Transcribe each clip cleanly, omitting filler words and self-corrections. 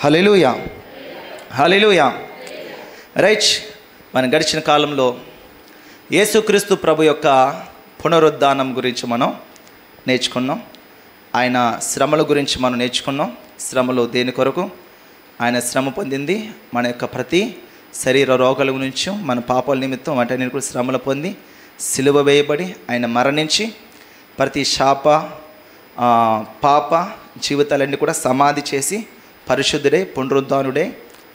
హల్లెలూయా, హల్లెలూయా. Right, మనం గడిచిన కాలంలో యేసుక్రీస్తు ప్రభు యొక్క పునరుద్ధానం గురించి మనం నేర్చుకున్నాం. ఆయన శ్రమల గురించి మనం నేర్చుకున్నాం. శ్రమలు దేని కొరకు? ఆయన శ్రమ పొందింది మన యొక్క ప్రతి శరీర రోగాల నుంచి, మన పాపాల నిమిత్తం వాటన్నిటి కూడా శ్రమలు పొంది సిలువ వేయబడి ఆయన మరణించి ప్రతి శాప పాప జీవితాలన్నీ కూడా సమాధి చేసి పరిశుద్ధుడే పునరుద్ధానుడే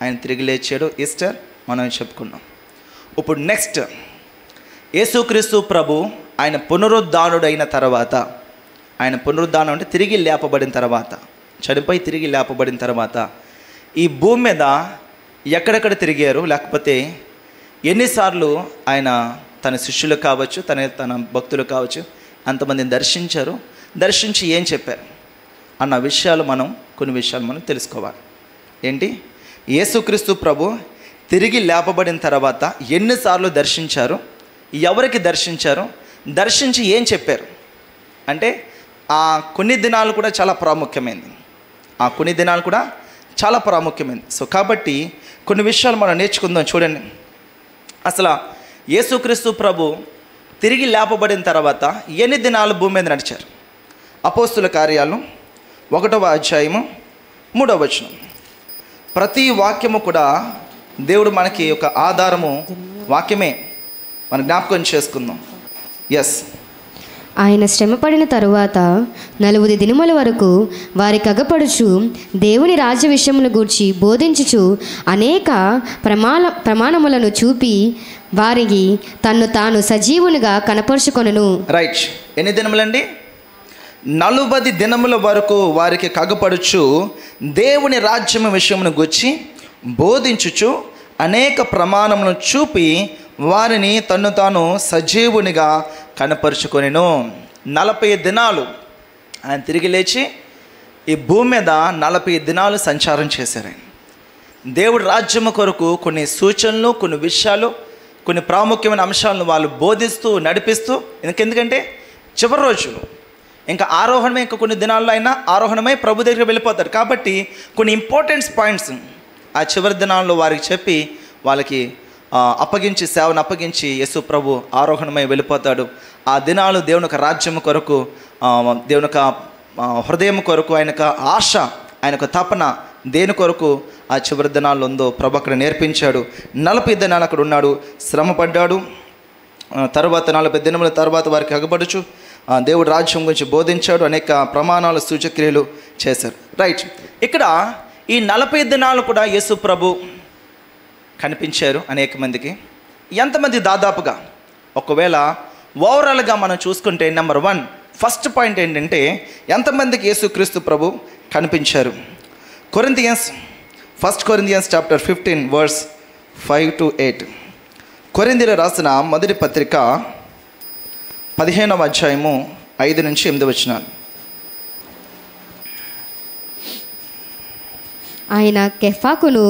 ఆయన తిరిగి లేచాడు. ఈస్టర్ మనం చెప్పుకున్నాం. ఇప్పుడు నెక్స్ట్ యేసుక్రీస్తు ప్రభు ఆయన పునరుద్ధానుడైన తర్వాత, ఆయన పునరుద్ధానం అంటే తిరిగి లేపబడిన తర్వాత, చనిపోయి తిరిగి లేపబడిన తర్వాత ఈ భూమి మీద ఎక్కడెక్కడ తిరిగారు, లేకపోతే ఎన్నిసార్లు ఆయన తన శిష్యులు కావచ్చు, తన భక్తులు కావచ్చు అంతమందిని దర్శించారు, దర్శించి ఏం చెప్పారు అన్న విషయాలు కొన్ని విషయాలు మనం తెలుసుకోవాలి. ఏంటి? యేసుక్రీస్తు ప్రభు తిరిగి లేపబడిన తర్వాత ఎన్నిసార్లు దర్శించారు, ఎవరికి దర్శించారు, దర్శించి ఏం చెప్పారు అంటే ఆ కొన్ని దినాలు కూడా చాలా ప్రాముఖ్యమైనది. సో కాబట్టి కొన్ని విషయాలు మనం నేర్చుకుందాం. చూడండి, అసలు యేసుక్రీస్తు ప్రభు తిరిగి లేపబడిన తర్వాత ఎన్ని దినాలు భూమి మీద నడిచారు? అపోస్తుల కార్యాలు 1వ అధ్యాయము 3వ వచనం. ప్రతి వాక్యము కూడా దేవుడు మనకి ఒక ఆధారము, వాక్యమే మనం జ్ఞాపకం చేసుకుందాం. ఎస్, ఆయన శ్రమపడిన తరువాత 40 దినముల వరకు వారికి అగపడుచు దేవుని రాజ్య విషయమును గూర్చి బోధించుచు అనేక ప్రమాణములను చూపి వారికి తన్ను తాను సజీవునిగా కనపరుచుకొనెను. రైట్, ఎన్ని దినములండి? 40 దినముల వరకు వారికి కగపడుచు దేవుని రాజ్యం విషయమును గూర్చి బోధించుచు అనేక ప్రమాణములను చూపి వారిని తన్ను తాను సజీవునిగా కనపరుచుకొనెను. 40 దినాలు ఆయన తిరిగి లేచి ఈ భూమి మీద 40 దినాలు సంచారం చేశారు. దేవుడి రాజ్యము కొరకు కొన్ని సూచనలు, కొన్ని విషయాలు, కొన్ని ప్రాముఖ్యమైన అంశాలను వాళ్ళు బోధిస్తూ నడిపిస్తూ, ఎందుకంటే చివరి రోజులు ఇంకా ఆరోహణమే, ఇంకా కొన్ని దినాల్లో అయినా ఆరోహణమై ప్రభు దగ్గర వెళ్ళిపోతారు. కాబట్టి కొన్ని ఇంపార్టెంట్ పాయింట్స్ ఆ చివరి దినాల్లో వారికి చెప్పి వాళ్ళకి అప్పగించి, సేవను అప్పగించి యేసు ప్రభు ఆరోహణమై వెళ్ళిపోతాడు. ఆ దినాలు దేవుని యొక్క రాజ్యం కొరకు, దేవుని యొక్క హృదయం కొరకు, ఆయన యొక్క ఆశ, ఆయన యొక్క తపన దేని కొరకు ఆ చివరి దినాల్లో ఉందో ప్రభు అక్కడ నేర్పించాడు. 40 దినాలు అక్కడ ఉన్నాడు, శ్రమ పడ్డాడు. తర్వాత 40 దినముల తర్వాత వారికి అగపడుచు దేవుడు రాజ్యం గురించి బోధించాడు, అనేక ప్రమాణాలు, సూచక్రియలు చేశారు. రైట్, ఇక్కడ ఈ 40 దినాలు కూడా యేసు ప్రభు కనిపించారు అనేక మందికి. ఎంతమంది? దాదాపుగా ఒకవేళ ఓవరాల్గా మనం చూసుకుంటే నెంబర్ 1 ఫస్ట్ పాయింట్ ఏంటంటే ఎంతమందికి యేసుక్రీస్తు ప్రభు కనిపించారు? First Corinthians chapter 15 verse 5 to 8. కొరింథీయులకు రాసిన మొదటి పత్రిక 15వ అధ్యాయము 5 నుంచి 8 వచనాలు. ఆయన కెఫాకును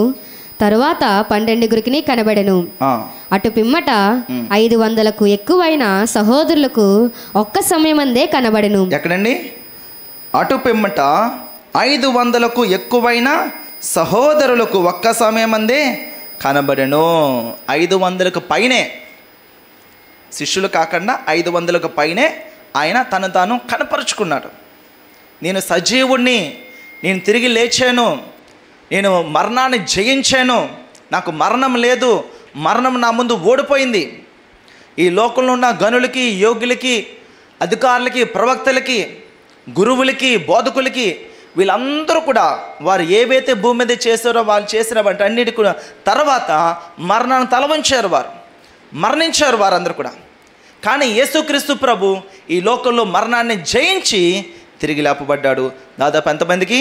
తరువాత 12 కనబడెను. అటు పిమ్మట 500కు ఎక్కువైన సహోదరులకు ఒక్క సమయమందే కనబడెను. ఎక్కడండి? అటు పిమ్మట 500కు ఎక్కువైన సహోదరులకు ఒక్క సమయమందే కనబడెను. 500కు పైనే శిష్యులు కాకుండా 500కు పైనే ఆయన తను తాను కనపరుచుకున్నాడు. నేను సజీవుణ్ణి, నేను తిరిగి లేచాను, నేను మరణాన్ని జయించాను, నాకు మరణం లేదు, మరణం నా ముందు ఓడిపోయింది. ఈ లోకంలో ఉన్న గనులకి, యోగులకి, అధికారులకి, ప్రవక్తలకి, గురువులకి, బోధకులకి, వీళ్ళందరూ కూడా వారు ఏవైతే భూమి మీద చేశారో వాళ్ళు చేసిన వాటి అన్నిటి కూడా తర్వాత మరణాన్ని తలవంచారు, వారు మరణించారు వారందరూ కూడా. కానీ యేసుక్రీస్తు ప్రభు ఈ లోకంలో మరణాన్ని జయించి తిరిగి లేపబడ్డాడు. దాదాపు ఎంతమందికి?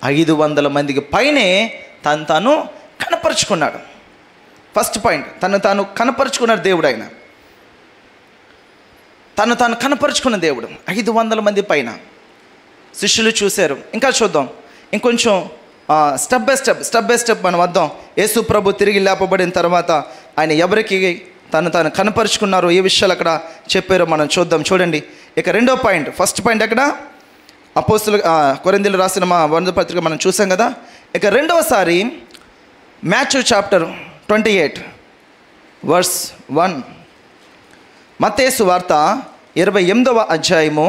500 మందికి పైనే తను తాను కనపరుచుకున్నాడు. ఫస్ట్ పాయింట్, తను తాను కనపరుచుకున్నాడు దేవుడు. ఆయన తను తాను కనపరుచుకున్న దేవుడు. 500 మంది పైన శిష్యులు చూశారు. ఇంకా చూద్దాం, ఇంకొంచెం స్టెప్ బై స్టెప్ మనం వద్దాం. యేసు ప్రభు తిరిగి లేపబడిన తర్వాత ఆయన ఎవరికి తను తాను కనపరుచుకున్నారు, ఏ విషయాలు అక్కడ చెప్పారో మనం చూద్దాం. చూడండి, ఇక రెండో పాయింట్. ఫస్ట్ పాయింట్ ఎక్కడ? అపోస్తుల కొరింథీయులకు రాసిన మా 1వ పత్రిక మనం చూసాం కదా. ఇక రెండవసారి మాథ్యూ చాప్టర్ 28 వర్స్ 1. మత్తయి సువార్త 28వ అధ్యాయము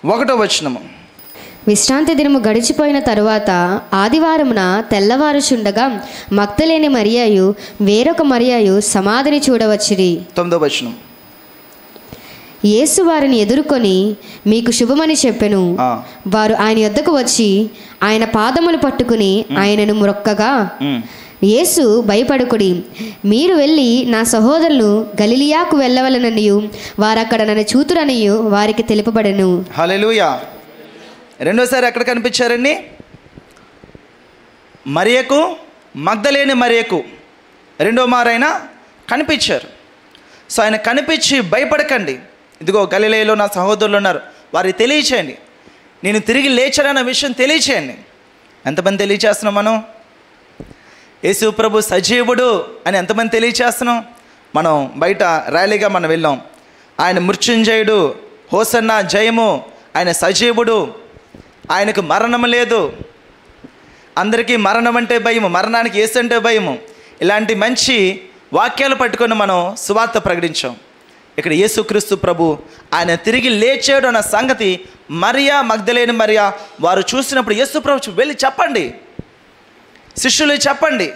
1వ వచనము. విశ్రాంతి దినము గడిచిపోయిన తరువాత ఆదివారమున తెల్లవారుచుండగా మగ్దలేని మరియయు వేరొక మరియయు సమాధిని చూడవచ్చిరి. 9వ వచనం. యేసు వారిని ఎదుర్కొని మీకు శుభమని చెప్పెను. వారు ఆయన యొద్దకు వచ్చి ఆయన పాదములు పట్టుకుని ఆయనను మ్రొక్కగా, యేసు భయపడుకుడి, మీరు వెళ్ళి నా సహోదరులు గలిలియాకు వెళ్ళవలననియు వారక్కడ నన్ను చూతురనియు వారికి తెలుపబడెను. హల్లెలూయా. రెండోసారి ఎక్కడ కనిపించారండి? మరియకు, మగ్దలేని మరియకు రెండో మారైనా కనిపించారు. సో ఆయన కనిపించి భయపడకండి, ఇదిగో గలిలయలో నా సహోదరులు ఉన్నారు, వారికి తెలియచేయండి, నేను తిరిగి లేచానన్న విషయం తెలియచేయండి. ఎంతమంది తెలియచేస్తున్నాం మనం? యేసు ప్రభు సజీవుడు అని ఎంతమంది తెలియచేస్తున్నాం? మనం బయట ర్యాలీగా మనం వెళ్ళాం, ఆయన మృత్యుంజయుడు, హోసన్నా జయము, ఆయన సజీవుడు, ఆయనకు మరణం లేదు. అందరికీ మరణం అంటే భయము, మరణానికి యేసు అంటే భయము. ఇలాంటి మంచి వాక్యాలు పట్టుకొని మనం సువార్త ప్రకటించాం. ఇక్కడ యేసుక్రీస్తు ప్రభు ఆయన తిరిగి లేచాడు అన్న సంగతి మరియా, మగ్దలేని మరియా వారు చూసినప్పుడు యేసు ప్రభు వెళ్ళి చెప్పండి, శిష్యులు చెప్పండి,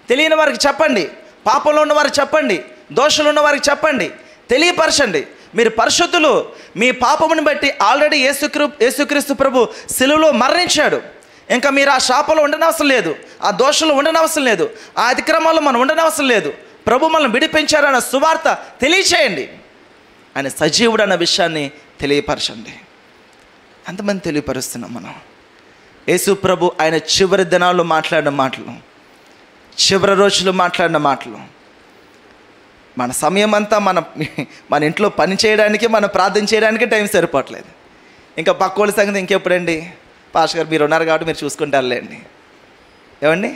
తెలియని వారికి చెప్పండి, పాపంలో ఉన్న వారికి చెప్పండి, దోషులు ఉన్న వారికి చెప్పండి, తెలియపరచండి. మీరు పరిశుద్ధులు, మీ పాపముని బట్టి ఆల్రెడీ యేసుక్రీస్తు ప్రభు శిలువలో మరణించాడు. ఇంకా మీరు ఆ శాపంలో ఉండనవసరం లేదు, ఆ దోషంలో ఉండనవసరం లేదు, ఆ అతిక్రమాల్లో మనం ఉండనవసరం లేదు. ప్రభు మనల్ని విడిపించారన్న సువార్త తెలియచేయండి. ఆయన సజీవుడు అన్న విషయాన్ని తెలియపరచండి. అంతమంది తెలియపరుస్తున్నాం మనం. యేసు ప్రభు ఆయన చివరి దినాల్లో మాట్లాడిన మాటలు, చివరి రోజులు మాట్లాడిన మాటలు. మన సమయం అంతా మన ఇంట్లో పని చేయడానికి, మనం ప్రార్థన చేయడానికి టైం సరిపోవట్లేదు. ఇంకా పక్క వాళ్ళ సంగతి ఇంకెప్పుడండి? పాస్టర్ గారు మీరు ఉన్నారు కాబట్టి మీరు చూసుకుంటారులేండి. ఏమండి,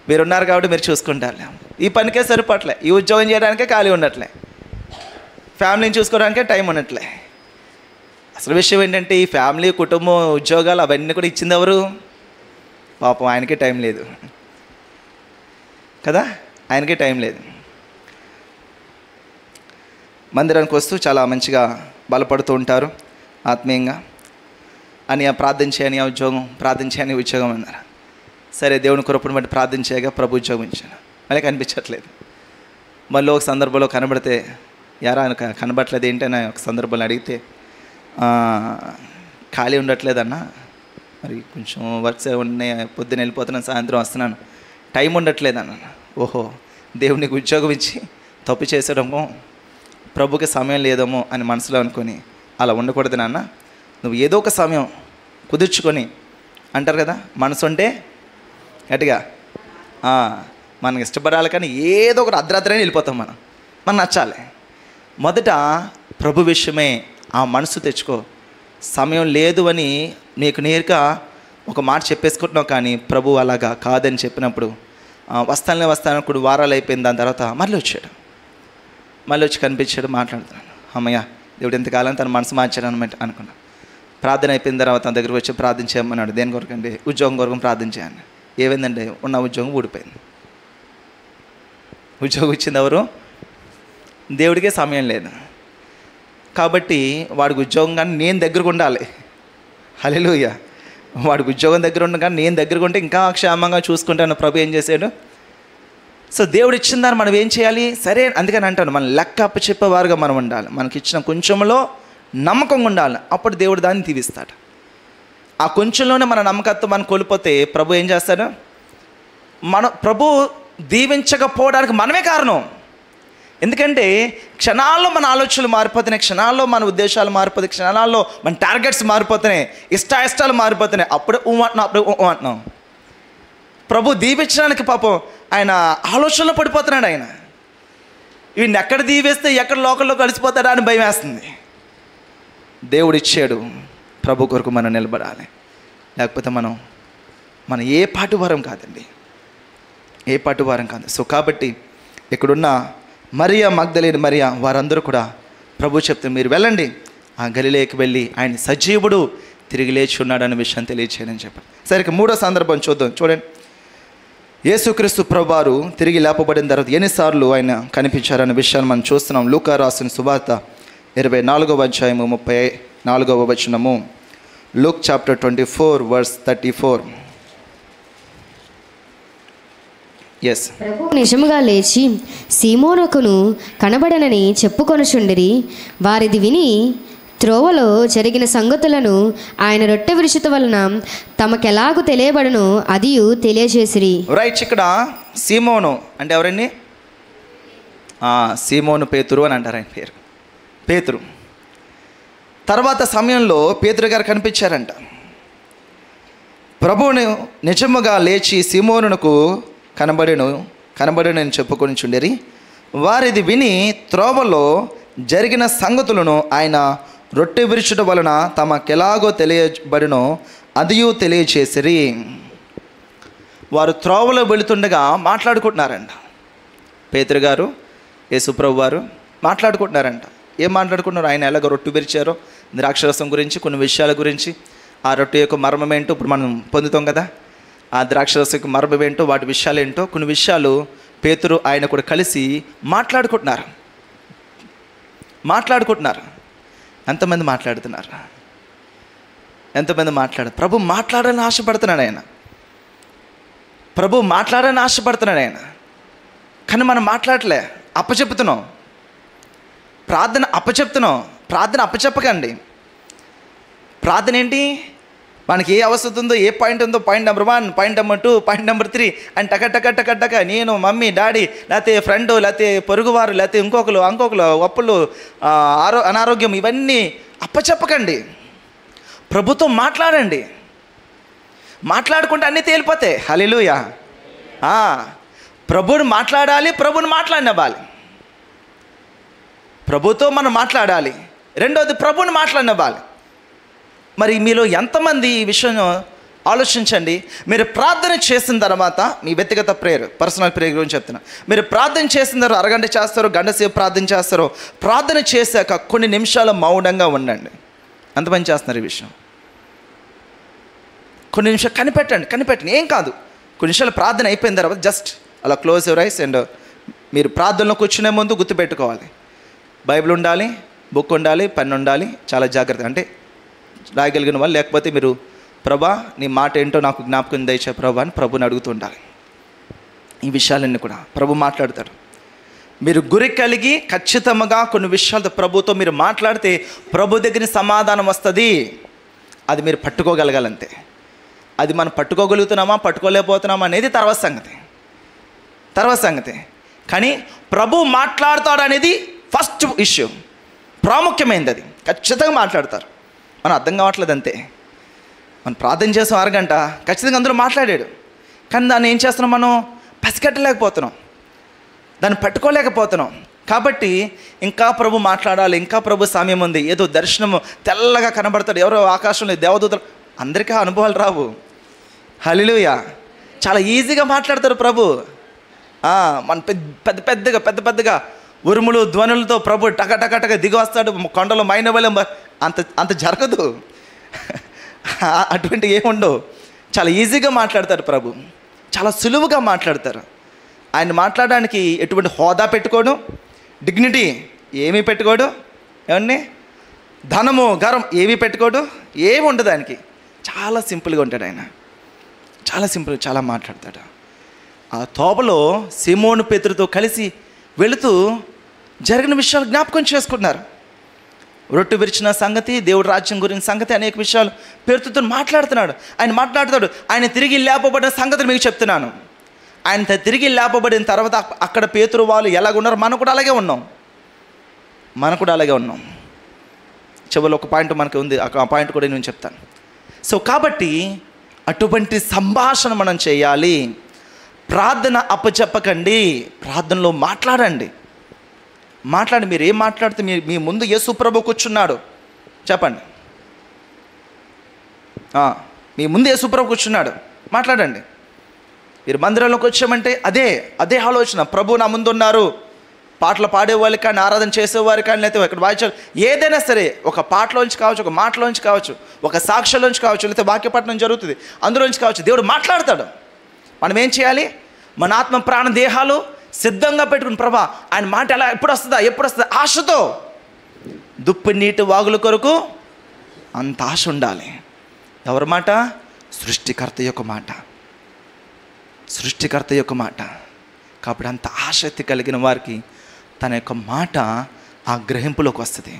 మీరున్నారు కాబట్టి మీరు చూసుకుంటారులే. ఈ పనికే సరిపోవట్లే, ఈ ఉద్యోగం చేయడానికే ఖాళీ ఉండట్లే, ఫ్యామిలీని చూసుకోవడానికే టైం ఉండట్లే. అసలు విషయం ఏంటంటే ఈ ఫ్యామిలీ, కుటుంబం, ఉద్యోగాలు అవన్నీ కూడా ఇచ్చింది ఎవరు? పాపం ఆయనకే టైం లేదు కదా, ఆయనకే టైం లేదు. మందిరానికి వస్తూ చాలా మంచిగా బలపడుతూ ఉంటారు ఆత్మీయంగా. అని ప్రార్థన చేయని ఆ ఉద్యోగం, ప్రార్థన చేయని ఉద్యోగం అన్నారు. సరే, దేవుని కృపను బట్టి ప్రార్థన చేయగా ప్రభు ఉద్యోగం ఇచ్చాను, మళ్ళీ కనిపించట్లేదు. మళ్ళీ ఒక సందర్భంలో కనబడితే, యారా కనబడట్లేదు ఏంటని ఒక సందర్భంలో అడిగితే, ఖాళీ ఉండట్లేదన్నా, మరి కొంచెం వర్క్స్ ఉన్నాయి, పొద్దున్న వెళ్ళిపోతున్నాను, సాయంత్రం వస్తున్నాను, టైం ఉండట్లేదన్నా. ఓహో, దేవునికి ఉద్యోగం ఇచ్చి తప్పు చేసేయడమో, ప్రభుకి సమయం లేదేమో అని మనసులో అనుకొని అలా ఉండకూడదు నాన్న. నువ్వు ఏదో ఒక సమయం కుదుర్చుకొని, అంటారు కదా, మనసు ఉంటే గట్టిగా మనకి ఇష్టపడాలి, కానీ ఏదో ఒక అర్ధరాత్రి వెళ్ళిపోతాం మనం నచ్చాలి. మొదట ప్రభు విషయమే ఆ మనసు తెచ్చుకో. సమయం లేదు అని నీకు నేరుగా ఒక మాట చెప్పేసుకుంటున్నావు, కానీ ప్రభు అలాగా కాదని చెప్పినప్పుడు వస్తాను ఇప్పుడు వారాలు అయిపోయింది. దాని తర్వాత మళ్ళీ వచ్చి కనిపించాడు, మాట్లాడుతున్నాను. అమ్మయ్య, దేవుడు ఎంతకాలం తన మనసు మార్చాడు అనమాట అనుకున్నా. ప్రార్థన అయిపోయిన తర్వాత తన దగ్గరకు వచ్చి ప్రార్థన చేయమన్నాడు. దేని కొరకండి? ఉద్యోగం కొరకు ప్రార్థన చేయండి. ఏమైందండి? ఉన్న ఉద్యోగం ఊడిపోయింది. ఉద్యోగం ఇచ్చింది ఎవరు? దేవుడికే సమయం లేదు కాబట్టి వాడికి ఉద్యోగం కానీ నేను దగ్గరకు ఉండాలి. హల్లెలూయా. వాడికి ఉద్యోగం దగ్గర ఉండ కానీ నేను దగ్గరకు ఉంటే ఇంకా క్షేమంగా చూసుకుంటాను. ప్రభు ఏం చేశాడు? సో దేవుడు ఇచ్చిన దాన్ని మనం ఏం చేయాలి? సరే, అందుకని అంటాను, మనం లెక్క అప్పచెప్పేవారుగా మనం ఉండాలి. మనకి ఇచ్చిన కొంచెంలో నమ్మకంగా ఉండాలి, అప్పుడు దేవుడు దాన్ని దీవిస్తాడు. ఆ కొంచెంలోనే మన నమ్మకత్వం మనం కోల్పోతే ప్రభు ఏం చేస్తాడు? ప్రభు దీవించకపోవడానికి మనమే కారణం. ఎందుకంటే క్షణాల్లో మన ఆలోచనలు మారిపోతున్నాయి, క్షణాల్లో మన ఉద్దేశాలు మారిపోతాయి, క్షణాల్లో మన టార్గెట్స్ మారిపోతున్నాయి, ఇష్టాలు మారిపోతున్నాయి. అప్పుడు అంటున్నాం. ప్రభు దీవించడానికి పాపం ఆయన ఆలోచనలో పడిపోతున్నాడు. ఆయన వీడిని ఎక్కడ దీవేస్తే ఎక్కడ లోకల్లో కలిసిపోతాడా అని భయం వేస్తుంది. దేవుడు ఇచ్చాడు, ప్రభు కొరకు మనం నిలబడాలి. లేకపోతే మనం ఏ పాటు వారం కాదండి, ఏ పాటు వారం కాదు. సో కాబట్టి ఇక్కడున్న మరియా, మగ్దలేని మరియా వారందరూ కూడా ప్రభు చెప్తే మీరు వెళ్ళండి, ఆ గలిలయకి వెళ్ళి ఆయన సజీవుడు తిరిగి లేచి ఉన్నాడు అనే విషయాన్ని తెలియచేయని చెప్పారు. సరే, మూడో సందర్భం చూద్దాం. చూడండి, యేసుక్రీస్తు ప్రభువారు తిరిగి లేపబడిన తర్వాత ఎన్నిసార్లు ఆయన కనిపించారనే విషయాన్ని మనం చూస్తున్నాం. లూకా రాసిన సువార్త 24వ అధ్యాయము 34వ వచనము. Luke chapter 24 verse 34. Yes. ప్రభువు నిజముగా లేచి సీమోనుకును కనబడనని చెప్పుకొనుచుండిరి. వారిది విని త్రోవలో జరిగిన సంగతులను ఆయన రొట్టె విరుచుట వలన తమకెలాగు తెలియబడును అదియు తెలియజేసిరి. రైట్, ఇక్కడ సీమోను అంటే ఎవరండి? సీమోను పేతురు అని అంటారు ఆయన పేరు, పేతురు. తర్వాత సమయంలో పేతురు గారు కనిపించారంట. ప్రభువును నిజముగా లేచి సీమోనునకు కనబడనని చెప్పుకొని చుండేరి. వారిది విని త్రోవలో జరిగిన సంగతులను ఆయన రొట్టె విరుచుట వలన తమకెలాగో తెలియబడినో అదియు తెలియచేసిరి. వారు త్రోవలో వెళుతుండగా మాట్లాడుకుంటున్నారంట. పేతురు గారు, యేసుప్రభు వారు మాట్లాడుకుంటున్నారంట. ఏం మాట్లాడుకున్నారు? ఆయన ఎలాగో రొట్టె విరిచారో, ద్రాక్షరసం గురించి, కొన్ని విషయాల గురించి, ఆ రొట్టె యొక్క మర్మం ఏంటో ఇప్పుడు మనం పొందుతాం కదా, ఆ ద్రాక్షరసం యొక్క మర్మం ఏంటో, వాటి విషయాలు ఏంటో, కొన్ని విషయాలు పేతురు ఆయన కూడా కలిసి మాట్లాడుకుంటున్నారు. ఎంతమంది మాట్లాడుతున్నారు? ప్రభు మాట్లాడాలని ఆశపడుతున్నాడు ఆయన. కానీ మనం మాట్లాడలే, అప్పచెప్తున్నాం. ప్రార్థన అప్పచెప్పకండి. ప్రార్థన ఏంటి? మనకి ఏ అవసరం ఉందో, ఏ పాయింట్ ఉందో, point number 1, point number 2, point number 3 అని టక నేను, మమ్మీ, డాడీ, లేకపోతే ఫ్రెండ్, లేకపోతే పొరుగువారు, లేకపోతే ఇంకొకరు అప్పులు, అనారోగ్యం, ఇవన్నీ అప్పచెప్పకండి. ప్రభుత్వం మాట్లాడండి. మాట్లాడుకుంటే అన్నీ తేలిపోతాయి. హల్లెలూయా. ప్రభువుని మాట్లాడాలి, ప్రభువుని మాట్లాడినవ్వాలి. ప్రభుతో మనం మాట్లాడాలి. రెండోది, ప్రభువుని మాట్లాడినవ్వాలి. మరి మీలో ఎంతమంది ఈ విషయం ఆలోచించండి. మీరు ప్రార్థన చేసిన తర్వాత, మీ వ్యక్తిగత ప్రేయర్, పర్సనల్ ప్రేయర్ గురించి చెప్తున్నా. మీరు ప్రార్థన చేసిన తర్వాత అరగంట చేస్తారో, గంట సేపు ప్రార్థన చేస్తారో, ప్రార్థన చేశాక కొన్ని నిమిషాలు మౌనంగా ఉండండి. ఎంతమంది చేస్తున్నారు ఈ విషయం? కొన్ని నిమిషాలు కనిపెట్టండి. ఏం కాదు, కొన్ని నిమిషాలు ప్రార్థన అయిపోయిన తర్వాత జస్ట్ అలా క్లోజ్ యువర్ ఐస్ అండ్ మీరు ప్రార్థనలో కూర్చునే ముందు గుర్తుపెట్టుకోవాలి, బైబిల్ ఉండాలి, బుక్ ఉండాలి, పెన్ ఉండాలి. చాలా జాగ్రత్త, అంటే రాయగలిగిన వాళ్ళు. లేకపోతే మీరు, ప్రభా నీ మాట ఏంటో నాకు జ్ఞాపకం దయచే ప్రభా అని ప్రభుని అడుగుతుండాలి. ఈ విషయాలన్నీ కూడా ప్రభు మాట్లాడతారు. మీరు గురి కలిగి ఖచ్చితంగా కొన్ని విషయాలతో ప్రభుతో మీరు మాట్లాడితే ప్రభు దగ్గర సమాధానం వస్తుంది. అది మీరు పట్టుకోగలగాలంతే. అది మనం పట్టుకోగలుగుతున్నామా, పట్టుకోలేకపోతున్నామా అనేది తర్వాత సంగతి. కానీ ప్రభు మాట్లాడతాడు అనేది ఫస్ట్ ఇష్యూ, ప్రాముఖ్యమైనది. అది ఖచ్చితంగా మాట్లాడతారు. మనం అర్థం కావట్లేదు అంతే. మనం ప్రార్థన చేసాం అరగంట, ఖచ్చితంగా అందులో మాట్లాడాడు. కానీ దాన్ని ఏం చేస్తున్నాం? మనం పసిగట్టలేకపోతున్నాం, దాన్ని పట్టుకోలేకపోతున్నాం. కాబట్టి ఇంకా ప్రభు మాట్లాడాలి, ఇంకా ప్రభు సామ్యం ఉంది. ఏదో దర్శనము తెల్లగా కనబడతాడు, ఎవరో ఆకాశంలో దేవదూతలు, అందరికీ అనుభవాలు రావు. హల్లెలూయా. చాలా ఈజీగా మాట్లాడతారు ప్రభు. మన పెద్దగా ఉరుములు ధ్వనులతో ప్రభు టక దిగి వస్తాడు. కొండలో మైనవలం అంత జరగదు. అటువంటి ఏముండవు. చాలా ఈజీగా మాట్లాడతారు ప్రభు, చాలా సులువుగా మాట్లాడతారు. ఆయన మాట్లాడడానికి ఎటువంటి హోదా పెట్టుకోడు, డిగ్నిటీ ఏమీ పెట్టుకోడు, ఏమండి ధనము గర్వం ఏమీ పెట్టుకోడు, ఏమి ఉండదు ఆయనకి. చాలా సింపుల్గా ఉంటాడు ఆయన, చాలా సింపుల్, చాలా మాట్లాడతాడు. ఆ తోబలో సీమోను పేతురుతో కలిసి వెళుతూ జరిగిన విషయాలు జ్ఞాపకం చేసుకుంటున్నారు. రొట్టె విరిచిన సంగతి, దేవుడి రాజ్యం గురించి సంగతి, అనేక విషయాలు పేతురుతో మాట్లాడుతున్నాడు. ఆయన తిరిగి లేపబడిన సంగతిని మీకు చెప్తున్నాను. ఆయన తిరిగి లేపబడిన తర్వాత అక్కడ పేతురు వాళ్ళు ఎలాగున్నారు, మనం కూడా అలాగే ఉన్నాం. చివరిలో ఒక పాయింట్ మనకి ఉంది, ఆ పాయింట్ కూడా నేను చెప్తాను. సో కాబట్టి అటువంటి సంభాషణ మనం చేయాలి. ప్రార్థన అప్పచెప్పకండి, ప్రార్థనలో మాట్లాడండి. మీరు ఏం మాట్లాడితే మీ ముందు యేసు ప్రభు కూర్చున్నాడు చెప్పండి. మీ ముందు యేసు ప్రభు కూర్చున్నాడు, మాట్లాడండి. మీరు మందిరంలోకి వచ్చామంటే అదే ఆలోచన, ప్రభు నా ముందు ఉన్నారు, పాటలు పాడేవాళ్ళు కానీ, ఆరాధన చేసేవారు కానీ, లేకపోతే ఇక్కడ వాయిచారు, ఏదైనా సరే ఒక పాటలోంచి కావచ్చు, ఒక మాటలోంచి కావచ్చు, ఒక సాక్ష్యంలోంచి కావచ్చు, లేకపోతే వాక్యపఠనం జరుగుతుంది అందులోంచి కావచ్చు, దేవుడు మాట్లాడతాడు. మనం ఏం చేయాలి? మన ఆత్మ ప్రాణ దేహాలు సిద్ధంగా పెట్టుకుని, ప్రభా ఆయన మాట ఎలా ఎప్పుడు వస్తుందా ఆశతో, దుప్పి నీటి వాగుల కొరకు అంత ఆశ ఉండాలి. ఎవరి మాట? సృష్టికర్త యొక్క మాట. సృష్టికర్త యొక్క మాట. కాబట్టి అంత ఆసక్తి కలిగిన వారికి తన యొక్క మాట ఆ గ్రహింపులోకి వస్తుంది.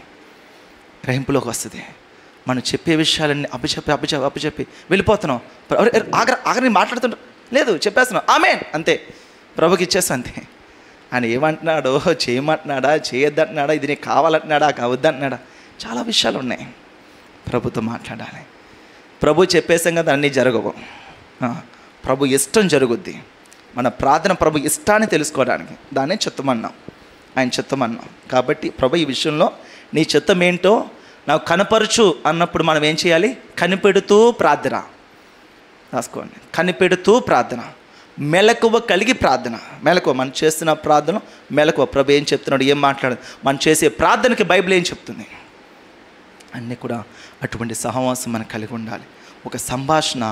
మనం చెప్పే విషయాలన్నీ అప్పచెప్పి వెళ్ళిపోతున్నాం. ఆగని మాట్లాడుతుంటాం, లేదు చెప్పేస్తున్నాం, ఆమేన్ అంతే, ప్రభుకి ఇచ్చేస్తాం అంతే. ఆయన ఏమంటున్నాడో, చేయమంటున్నాడా, చేయొద్దంటున్నాడా, ఇది నీకు కావాలంటున్నాడా, కావద్దంటున్నాడా, చాలా విషయాలు ఉన్నాయి. ప్రభుతో మాట్లాడాలి. ప్రభు చెప్పేసాం కదా అన్నీ జరగవు. ప్రభు ఇష్టం జరుగుద్ది. మన ప్రార్థన ప్రభు ఇష్టాన్ని తెలుసుకోవడానికి, దాన్నే చిత్తమన్నాం, ఆయన చిత్తమన్నాం. కాబట్టి ప్రభు ఈ విషయంలో నీ చిత్తం ఏంటో నాకు కనపరచు అన్నప్పుడు మనం ఏం చేయాలి? కనిపెడుతూ ప్రార్థన రాసుకోండి. కనిపెడుతూ ప్రార్థన, మెలకువ కలిగి ప్రార్థన. మెలకువ, మనం చేస్తున్న ప్రార్థన మెలకువ. ప్రభు ఏం చెప్తున్నాడు, ఏం మాట్లాడు, మనం చేసే ప్రార్థనకి బైబిల్ ఏం చెప్తుంది, అన్నీ కూడా అటువంటి సహవాసం మనకు కలిగి ఉండాలి. ఒక సంభాషణ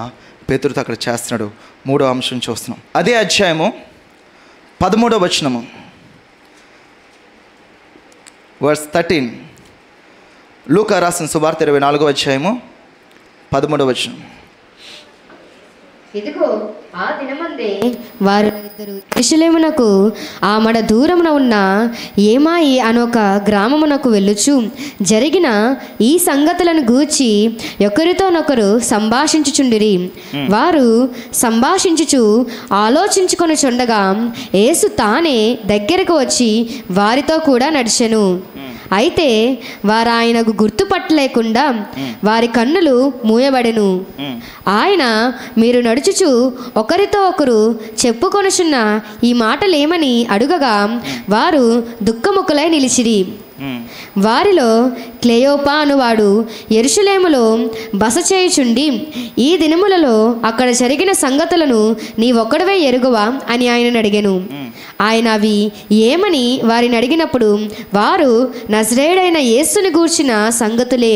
పేతురుతో అక్కడ చేస్తున్నాడు. 3వ అంశం చూస్తున్నాం. అదే అధ్యాయము 13వ వచనము, వర్స్ 13. లూకా రాసిన సువార్త 24వ అధ్యాయము 13వ వచనం. ఇదిగో ఆ దినమందే వారు ఇద్దరు యెరూషలేమునకు ఆమడ దూరమున ఉన్న ఏమాయి అనొక గ్రామమునకు వెళ్ళుచు జరిగిన ఈ సంగతులను గూర్చి ఒకరితోనొకరు సంభాషించుచుండిరి. వారు సంభాషించుచు ఆలోచించుకొనుచుండగా యేసు తానే దగ్గరకు వచ్చి వారితో కూడా నడిచెను. అయితే వారు ఆయనకు గుర్తుపట్టలేకుండా వారి కన్నులు మూయబడెను. ఆయన, మీరు నడుచుచు ఒకరితో ఒకరు చెప్పుకొనుచున్న ఈ మాటలేమని అడుగగా వారు దుఃఖముఖులై నిలిచిరి. వారిలో క్లెయోపా అనువాడు యెరూషలేములో బస చేయుచుండి, ఈ దినములలో అక్కడ జరిగిన సంగతులను నీవొక్కడవే ఎరుగువా అని ఆయనను అడిగెను. ఆయన అవి ఏమని వారిని అడిగినప్పుడు వారు నజరేయుడైన యేసుని గూర్చిన సంగతులే.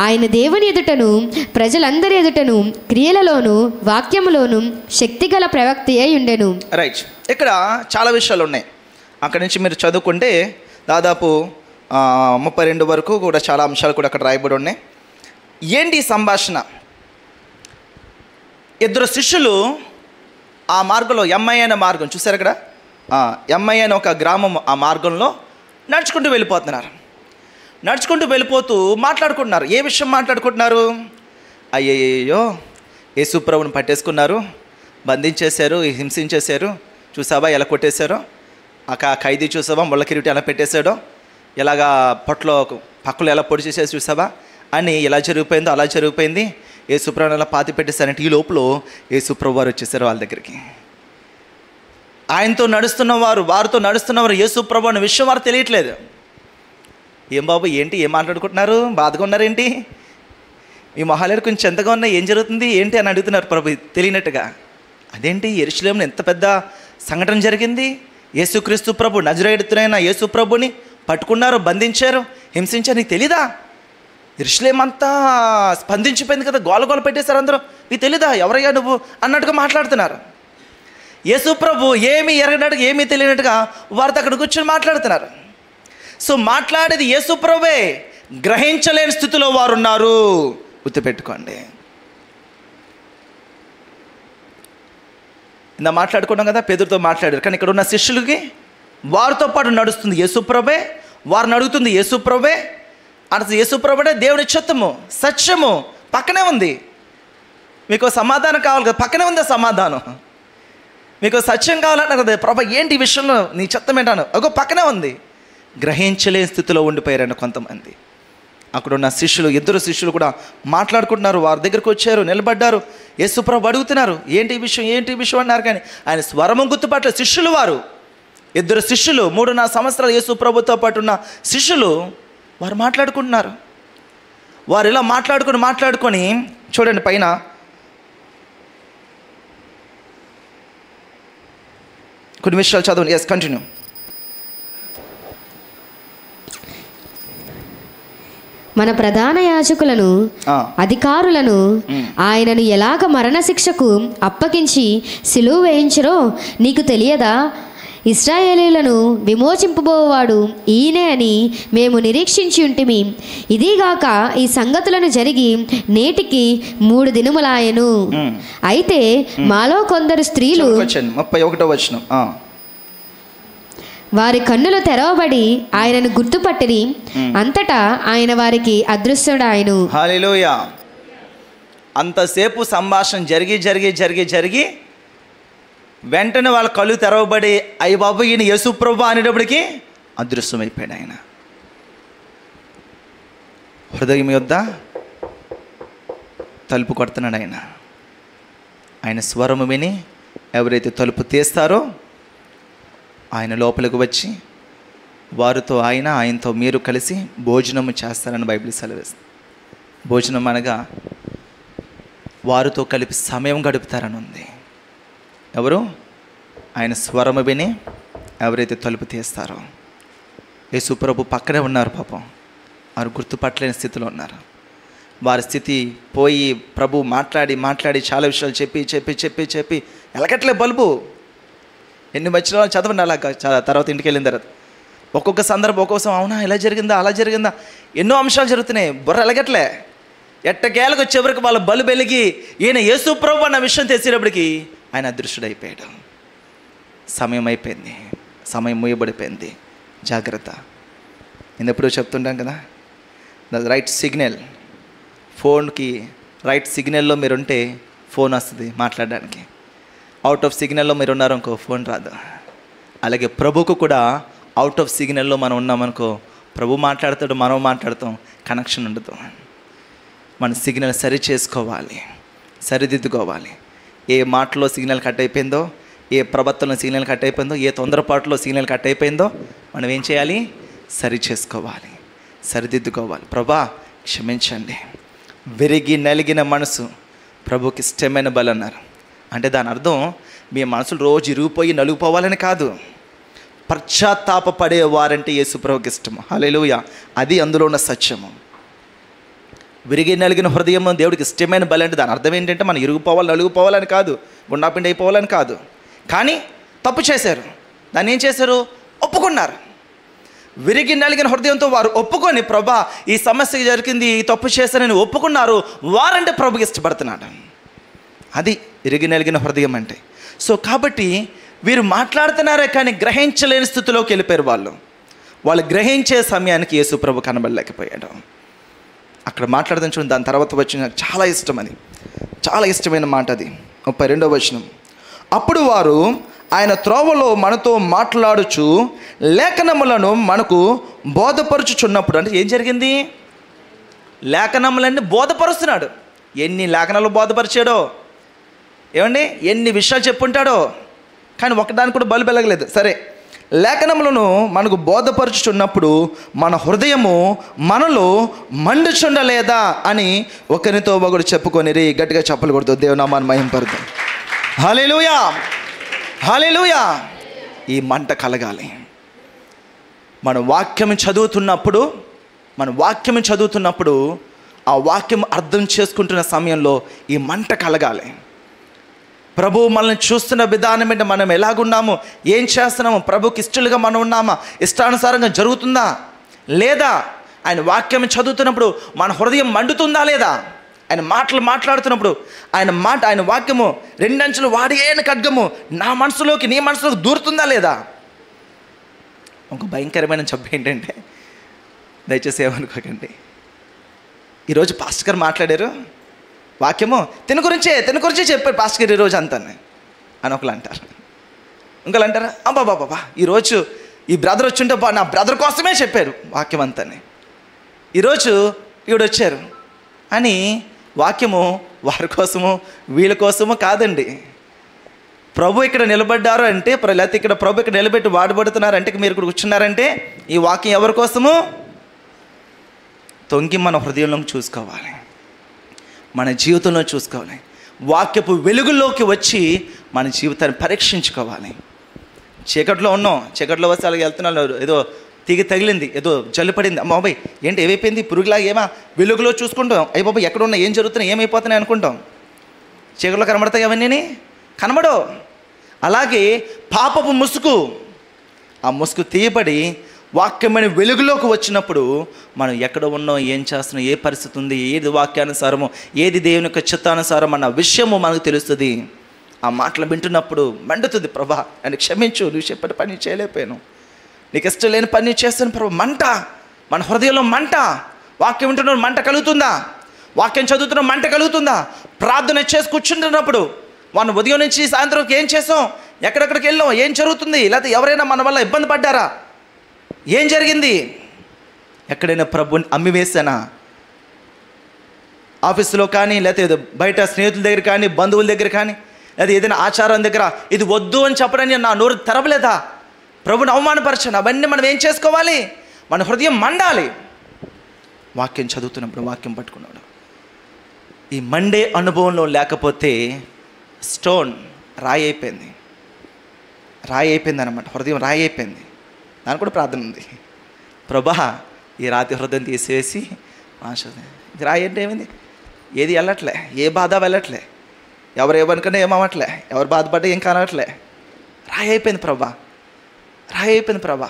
ఆయన దేవుని ఎదుటను ప్రజలందరి ఎదుటను క్రియలలోను వాక్యములోను శక్తిగల ప్రవక్త అయి ఉండెను. రైట్, ఇక్కడ చాలా విషయాలు ఉన్నాయి. అక్కడి నుంచి మీరు చదువుకుంటే దాదాపు 32 వరకు కూడా చాలా అంశాలు కూడా అక్కడ రాయబడి ఉన్నాయి. ఏంటి సంభాషణ? ఇద్దరు శిష్యులు ఆ మార్గంలో, ఎంఐ అనే మార్గం చూసారు అక్కడ, ఎంఐ అనే ఒక గ్రామం, ఆ మార్గంలో నడుచుకుంటూ వెళ్ళిపోతున్నారు. నడుచుకుంటూ వెళ్ళిపోతూ మాట్లాడుకుంటున్నారు. ఏ విషయం మాట్లాడుకుంటున్నారు? అయ్యయ్యో, యేసు ప్రభువుని పట్టేసుకున్నారు, బంధించేశారు, హింసించేశారు, చూసావా ఎలా కొట్టేశారో, ఆ ఖైదీ చూసావా ముళ్ళ కిరీటం ఎలా పెట్టేశాడో, ఎలాగా పొట్టలో పక్కలో ఎలా పొడి చేసేసి చూసావా అని, ఎలా జరిగిపోయిందో అలా జరిగిపోయింది, యేసుప్రభుని అలా పాతి పెట్టేశారంటే ఈ లోపల యేసుప్రభు వారు వచ్చేసారు వాళ్ళ దగ్గరికి. ఆయనతో నడుస్తున్నవారు, వారితో నడుస్తున్నవారు యేసుప్రభు అనే విషయం వారు తెలియట్లేదు. ఏం బాబు ఏంటి, ఏం మాట్లాడుకుంటున్నారు, బాధగా ఉన్నారేంటి, మీ మొహాలు కొంచెం చెంతగా ఉన్నాయి, ఏం జరుగుతుంది ఏంటి అని అడుగుతున్నారు ప్రభు తెలియనట్టుగా. అదేంటి, యెరూషలేములో ఎంత పెద్ద సంఘటన జరిగింది, యేసుక్రీస్తు ప్రభు నజరేయుడైన యేసు ప్రభుని పట్టుకున్నారు, బంధించారు, హింసించారు, నీకు తెలీదా? యెరూషలేము అంతా స్పందించిపోయింది కదా, గోల పెట్టేశారు అందరూ, నీకు తెలీదా ఎవరయ్యా నువ్వు అన్నట్టుగా మాట్లాడుతున్నారు. యేసు ప్రభు ఏమీ ఎరగనట్టుగా, ఏమీ తెలియనట్టుగా వారితో అక్కడ కూర్చొని మాట్లాడుతున్నారు. సో మాట్లాడేది యేసు ప్రభువే, గ్రహించలేని స్థితిలో వారు ఉన్నారు, గుర్తుపెట్టుకోండి. ఇందా మాట్లాడుకున్నాం కదా, పేతురుతో మాట్లాడారు, కానీ ఇక్కడ ఉన్న శిష్యులకి వారితో పాటు నడుస్తుంది యేసుప్రభే, వారిని అడుగుతుంది యేసుప్రభే. అంటే యేసుప్రభే దేవుని చిత్తము, సత్యము పక్కనే ఉంది. మీకు సమాధానం కావాలి కదా, పక్కనే ఉంది సమాధానం. మీకు సత్యం కావాలన్నారు కదా, ప్రభా ఏంటి ఈ విషయంలో నీ చిత్తం ఏంటాను, అగో పక్కనే ఉంది. గ్రహించలేని స్థితిలో ఉండిపోయారండి కొంతమంది. అక్కడున్న శిష్యులు, ఇద్దరు శిష్యులు కూడా మాట్లాడుకుంటున్నారు. వారి దగ్గరికి వచ్చారు, నిలబడ్డారు, యేసుప్రభు అడుగుతున్నారు ఏంటి ఈ విషయం అన్నారు. కానీ ఆయన స్వరము గుర్తుపట్ల శిష్యులు, వారు ఇద్దరు శిష్యులు, 3.5 సంవత్సరాలు యేసుప్రభుతో పాటు ఉన్న శిష్యులు, వారు మాట్లాడుకుంటున్నారు. వారు ఇలా మాట్లాడుకొని చూడండి పైన కొన్ని విషయాలు చదవండి. Yes, continue. మన ప్రధాన యాజకులను అధికారులను ఆయనను ఎలాగ మరణశిక్షకు అప్పగించి సిలువ వేయించరో నీకు తెలియదా? ఇశ్రాయేలీయులను విమోచింపబోవాడు ఈయనే అని మేము నిరీక్షించి ఉంటిమి. ఇదిగాక ఈ సంగతులను జరిగి నేటికి 3 దినములాయెను. అయితే మాలో కొందరు స్త్రీలు 31వ వచనం, వారి కన్నులు తెరవబడి ఆయనను గుర్తుపట్టిరి. అంతటా ఆయన వారికి అదృశ్యుడాయను. హల్లెలూయా. అంతసేపు సంభాషణ జరిగి వెంటనే వాళ్ళ కళ్ళు తెరవబడి అయ్య బాబు ఈయన యేసు ప్రభువు అనేటప్పటికీ అదృశ్యమైపోయాడు ఆయన. హృదయం యొద్ద తలుపు కొడుతున్నాడు ఆయన. ఆయన స్వరము విని ఎవరైతే తలుపు తీస్తారో ఆయన లోపలికి వచ్చి వారితో ఆయనతో మీరు కలిసి భోజనము చేస్తారని బైబిల్ సెలవిస్తుంది. భోజనం అనగా వారితో కలిపి సమయం గడుపుతారని ఉంది. ఎవరు? ఆయన స్వరము విని ఎవరైతే తలుపు తీస్తారో. యేసు ప్రభు పక్కనే ఉన్నారు. పాపం వారు గుర్తుపట్టలేని స్థితిలో ఉన్నారు. వారి స్థితి పోయి ప్రభు మాట్లాడి చాలా విషయాలు చెప్పి ఎలగట్లే బల్బు. ఎన్ని వచ్చిన చదవండి అలాగా. చాలా తర్వాత ఇంటికి వెళ్ళిన తర్వాత ఒక్కొక్క సందర్భం ఒక్కొక్క అవునా ఇలా జరిగిందా అలా జరిగిందా ఎన్నో అంశాలు జరుగుతున్నాయి. బుర్ర ఎలగట్లే. ఎట్టకేలకు వచ్చేవరకు వాళ్ళ బల్బు వెలిగి ఈయన యేసు ప్రభు అన్న విషయం తెలిసేటప్పటికి ఆయన అదృశ్యుడైపోయాడు. సమయం అయిపోయింది. సమయం మూయబడిపోయింది. జాగ్రత్త. నేను ఎప్పుడూ చెప్తుంటాం కదా, ద రైట్ సిగ్నల్. ఫోన్కి రైట్ సిగ్నల్లో మీరుంటే ఫోన్ వస్తుంది మాట్లాడడానికి. అవుట్ ఆఫ్ సిగ్నల్లో మీరు ఉన్నారనుకో ఫోన్ రాదు. అలాగే ప్రభుకు కూడా అవుట్ ఆఫ్ సిగ్నల్లో మనం ఉన్నామనుకో ప్రభు మాట్లాడతాడు, మనం మాట్లాడతాం, కనెక్షన్ ఉండదు. మన సిగ్నల్ సరి చేసుకోవాలి, సరిదిద్దుకోవాలి. ఏ మాటలో సిగ్నల్ కట్ అయిపోయిందో, ఏ ప్రవర్తనలో సిగ్నల్ కట్ అయిపోయిందో, ఏ తొందరపాటులో సిగ్నల్ కట్ అయిపోయిందో మనం ఏం చేయాలి? సరి చేసుకోవాలి, సరిదిద్దుకోవాలి. ప్రభా క్షమించండి. విరిగి నలిగిన మనసు ప్రభుకి ఇష్టమైన బలి అన్నారు. అంటే దాని అర్థం మీ మనసులు రోజు ఇరిగిపోయి నలిగిపోవాలని కాదు. పశ్చాత్తాపడే వారంటే యేసు ప్రభుకి ఇష్టము. హల్లెలూయా. అది అందులో ఉన్న సత్యము. విరిగి నలిగిన హృదయం దేవుడికి ఇష్టమైన బలి అంటే దాని అర్థం ఏంటంటే మనం ఇరిగిపోవాలి నలిగిపోవాలని కాదు, గుండాపిండి అయిపోవాలని కాదు. కానీ తప్పు చేశారు. దాన్ని ఏం చేశారు? ఒప్పుకున్నారు. విరిగి నలిగిన హృదయంతో వారు ఒప్పుకొని ప్రభా ఈ సమస్య జరిగింది, ఈ తప్పు చేశారని ఒప్పుకున్నారు. వారంటే ప్రభుకి ఇష్టపడుతున్నాడు. అది విరిగి నలిగిన హృదయం అంటే. సో కాబట్టి వీరు మాట్లాడుతున్నారే కానీ గ్రహించలేని స్థితిలోకి వెళ్ళిపోయారు. వాళ్ళు గ్రహించే సమయానికి యేసు ప్రభు కనబడలేకపోయాడు. అక్కడ మాట్లాడదాం చూడండి. దాని తర్వాత వచ్చిన నాకు చాలా ఇష్టం, అది చాలా ఇష్టమైన మాట. అది 32వ వచనం. అప్పుడు వారు ఆయన త్రోవలో మనతో మాట్లాడుచు లేఖనములను మనకు బోధపరుచుచున్నప్పుడు, అంటే ఏం జరిగింది? లేఖనములన్నీ బోధపరుస్తున్నాడు. ఎన్ని లేఖనాలు బోధపరిచాడో ఏమండి, ఎన్ని విషయాలు చెప్పుంటాడో, కానీ ఒకదానికి కూడా బలి వెలగలేదు. సరే, లేఖనములను మనకు బోధపరుచుచున్నప్పుడు మన హృదయము మనలో మండుచుండలేదా అని ఒకరితో ఒకరు చెప్పుకొని గట్టిగా చెప్పలు కొడుతూ దేవునామాన్ని మహింపరుద్దాం. హల్లెలూయా, హల్లెలూయా. ఈ మంట కలగాలి. మన వాక్యం చదువుతున్నప్పుడు ఆ వాక్యం అర్థం చేసుకుంటున్న సమయంలో ఈ మంట కలగాలి. ప్రభు మనల్ని చూస్తున్న విధానం ఏంటి, మనం ఎలాగున్నాము, ఏం చేస్తున్నాము, ప్రభుకి ఇష్టలుగా మనం ఉన్నామా, ఇష్టానుసారంగా జరుగుతుందా లేదా, ఆయన వాక్యం చదువుతున్నప్పుడు మన హృదయం మండుతుందా లేదా, ఆయన మాటలు మాట్లాడుతున్నప్పుడు ఆయన వాక్యము 2 అంచులు వాడిన ఖడ్గము నా మనసులోకి నీ మనసులోకి దూరుతుందా లేదా. ఒక భయంకరమైన జబ్బు ఏంటంటే, దయచేసి ఏమనుకోకండి, ఈరోజు పాస్టర్ గారు మాట్లాడారు, వాక్యము తిన గురించే చెప్పారు పాస్టర్ గారు ఈరోజు అంతా అని ఒకళ్ళు అంటారు. ఇంకోళ్ళు అంటారు బాబా ఈరోజు ఈ బ్రదర్ వచ్చి ఉంటే నా బ్రదర్ కోసమే చెప్పారు వాక్యం అంతానే, ఈరోజు ఈవిడొచ్చారు అని. వాక్యము వారి కోసము వీళ్ళ కోసము కాదండి. ప్రభు ఇక్కడ నిలబడ్డారు అంటే, లేకపోతే ఇక్కడ ప్రభు ఇక్కడ నిలబెట్టి వాడబడుతున్నారు అంటే, మీరు ఇక్కడ కూర్చున్నారంటే ఈ వాక్యం ఎవరి కోసము? తొంగి మన హృదయంలో చూసుకోవాలి, మన జీవితంలో చూసుకోవాలి. వాక్యపు వెలుగులోకి వచ్చి మన జీవితాన్ని పరీక్షించుకోవాలి. చీకట్లో ఉన్నాం, చీకట్లో వస్తే అలాగే వెళ్తున్నాను, ఏదో తీగ తగిలింది, ఏదో జల్లు పడింది, అమ్మ బాబాయ్ ఏంటి ఏమైపోయింది, పురుగులాగా ఏమా, వెలుగులో చూసుకుంటాం, అయ్యి బాబాయ్ ఎక్కడ ఉన్నా, ఏం జరుగుతున్నాయి, ఏమైపోతున్నాయి అనుకుంటాం. చీకట్లో కనబడతాయి అవన్నీ, కనబడవు. అలాగే పాపపు ముసుగు, ఆ ముసుగు తీయబడి వాక్యమైన వెలుగులోకి వచ్చినప్పుడు మనం ఎక్కడ ఉన్నాం, ఏం చేస్తున్నాం, ఏ పరిస్థితి ఉంది, ఏది వాక్యానుసారమో, ఏది దేవుని యొక్క చిత్తానుసారం అన్న విషయము మనకు తెలుస్తుంది. ఆ మాటలు వింటున్నప్పుడు మండుతుంది, ప్రభా నన్ను క్షమించు, నువ్వు చెప్పిన పని చేయలేకపోయాను, నీకు ఇష్టం లేని పని చేస్తాను ప్రభు. మంట, మన హృదయంలో మంట. వాక్యం వింటున్న మంట కలుగుతుందా? వాక్యం చదువుతున్న మంట కలుగుతుందా? ప్రార్థన చేసి కూర్చుంటున్నప్పుడు మనం ఉదయం నుంచి సాయంత్రంకి ఏం చేసాం, ఎక్కడెక్కడికి వెళ్ళాం, ఏం జరుగుతుంది, లేకపోతే ఎవరైనా మన వల్ల ఇబ్బంది పడ్డారా, ఏం జరిగింది, ఎక్కడైనా ప్రభుని అమ్మివేశానా, ఆఫీసులో కానీ, లేకపోతే బయట స్నేహితుల దగ్గర కానీ, బంధువుల దగ్గర కానీ, లేదా ఏదైనా ఆచారం దగ్గర ఇది వద్దు అని చెప్పడానికి నా నోరు తెరవలేదా, ప్రభుని అవమానపరచను. అవన్నీ మనం ఏం చేసుకోవాలి, మన హృదయం మండాలి. వాక్యం చదువుతున్నప్పుడు, వాక్యం పట్టుకున్నాడు. ఈ మండే అనుభవంలో లేకపోతే స్టోన్ రాయి అయిపోయింది, రాయి అయిపోయింది అనమాట, హృదయం రాయి అయిపోయింది. దానికి కూడా ప్రార్థన ఉంది, ప్రభా ఈ రాతి హృదయం తీసేసి ఇది రాయి అంటే ఏమైంది, ఏది వెళ్ళట్లే, ఏ బాధ వెళ్ళట్లే, ఎవరు ఏమనుకున్నా ఏమవట్లే, ఎవరు బాధపడ్డా ఏం కానట్లే, రాయి అయిపోయింది ప్రభా, రాయి అయిపోయింది ప్రభా.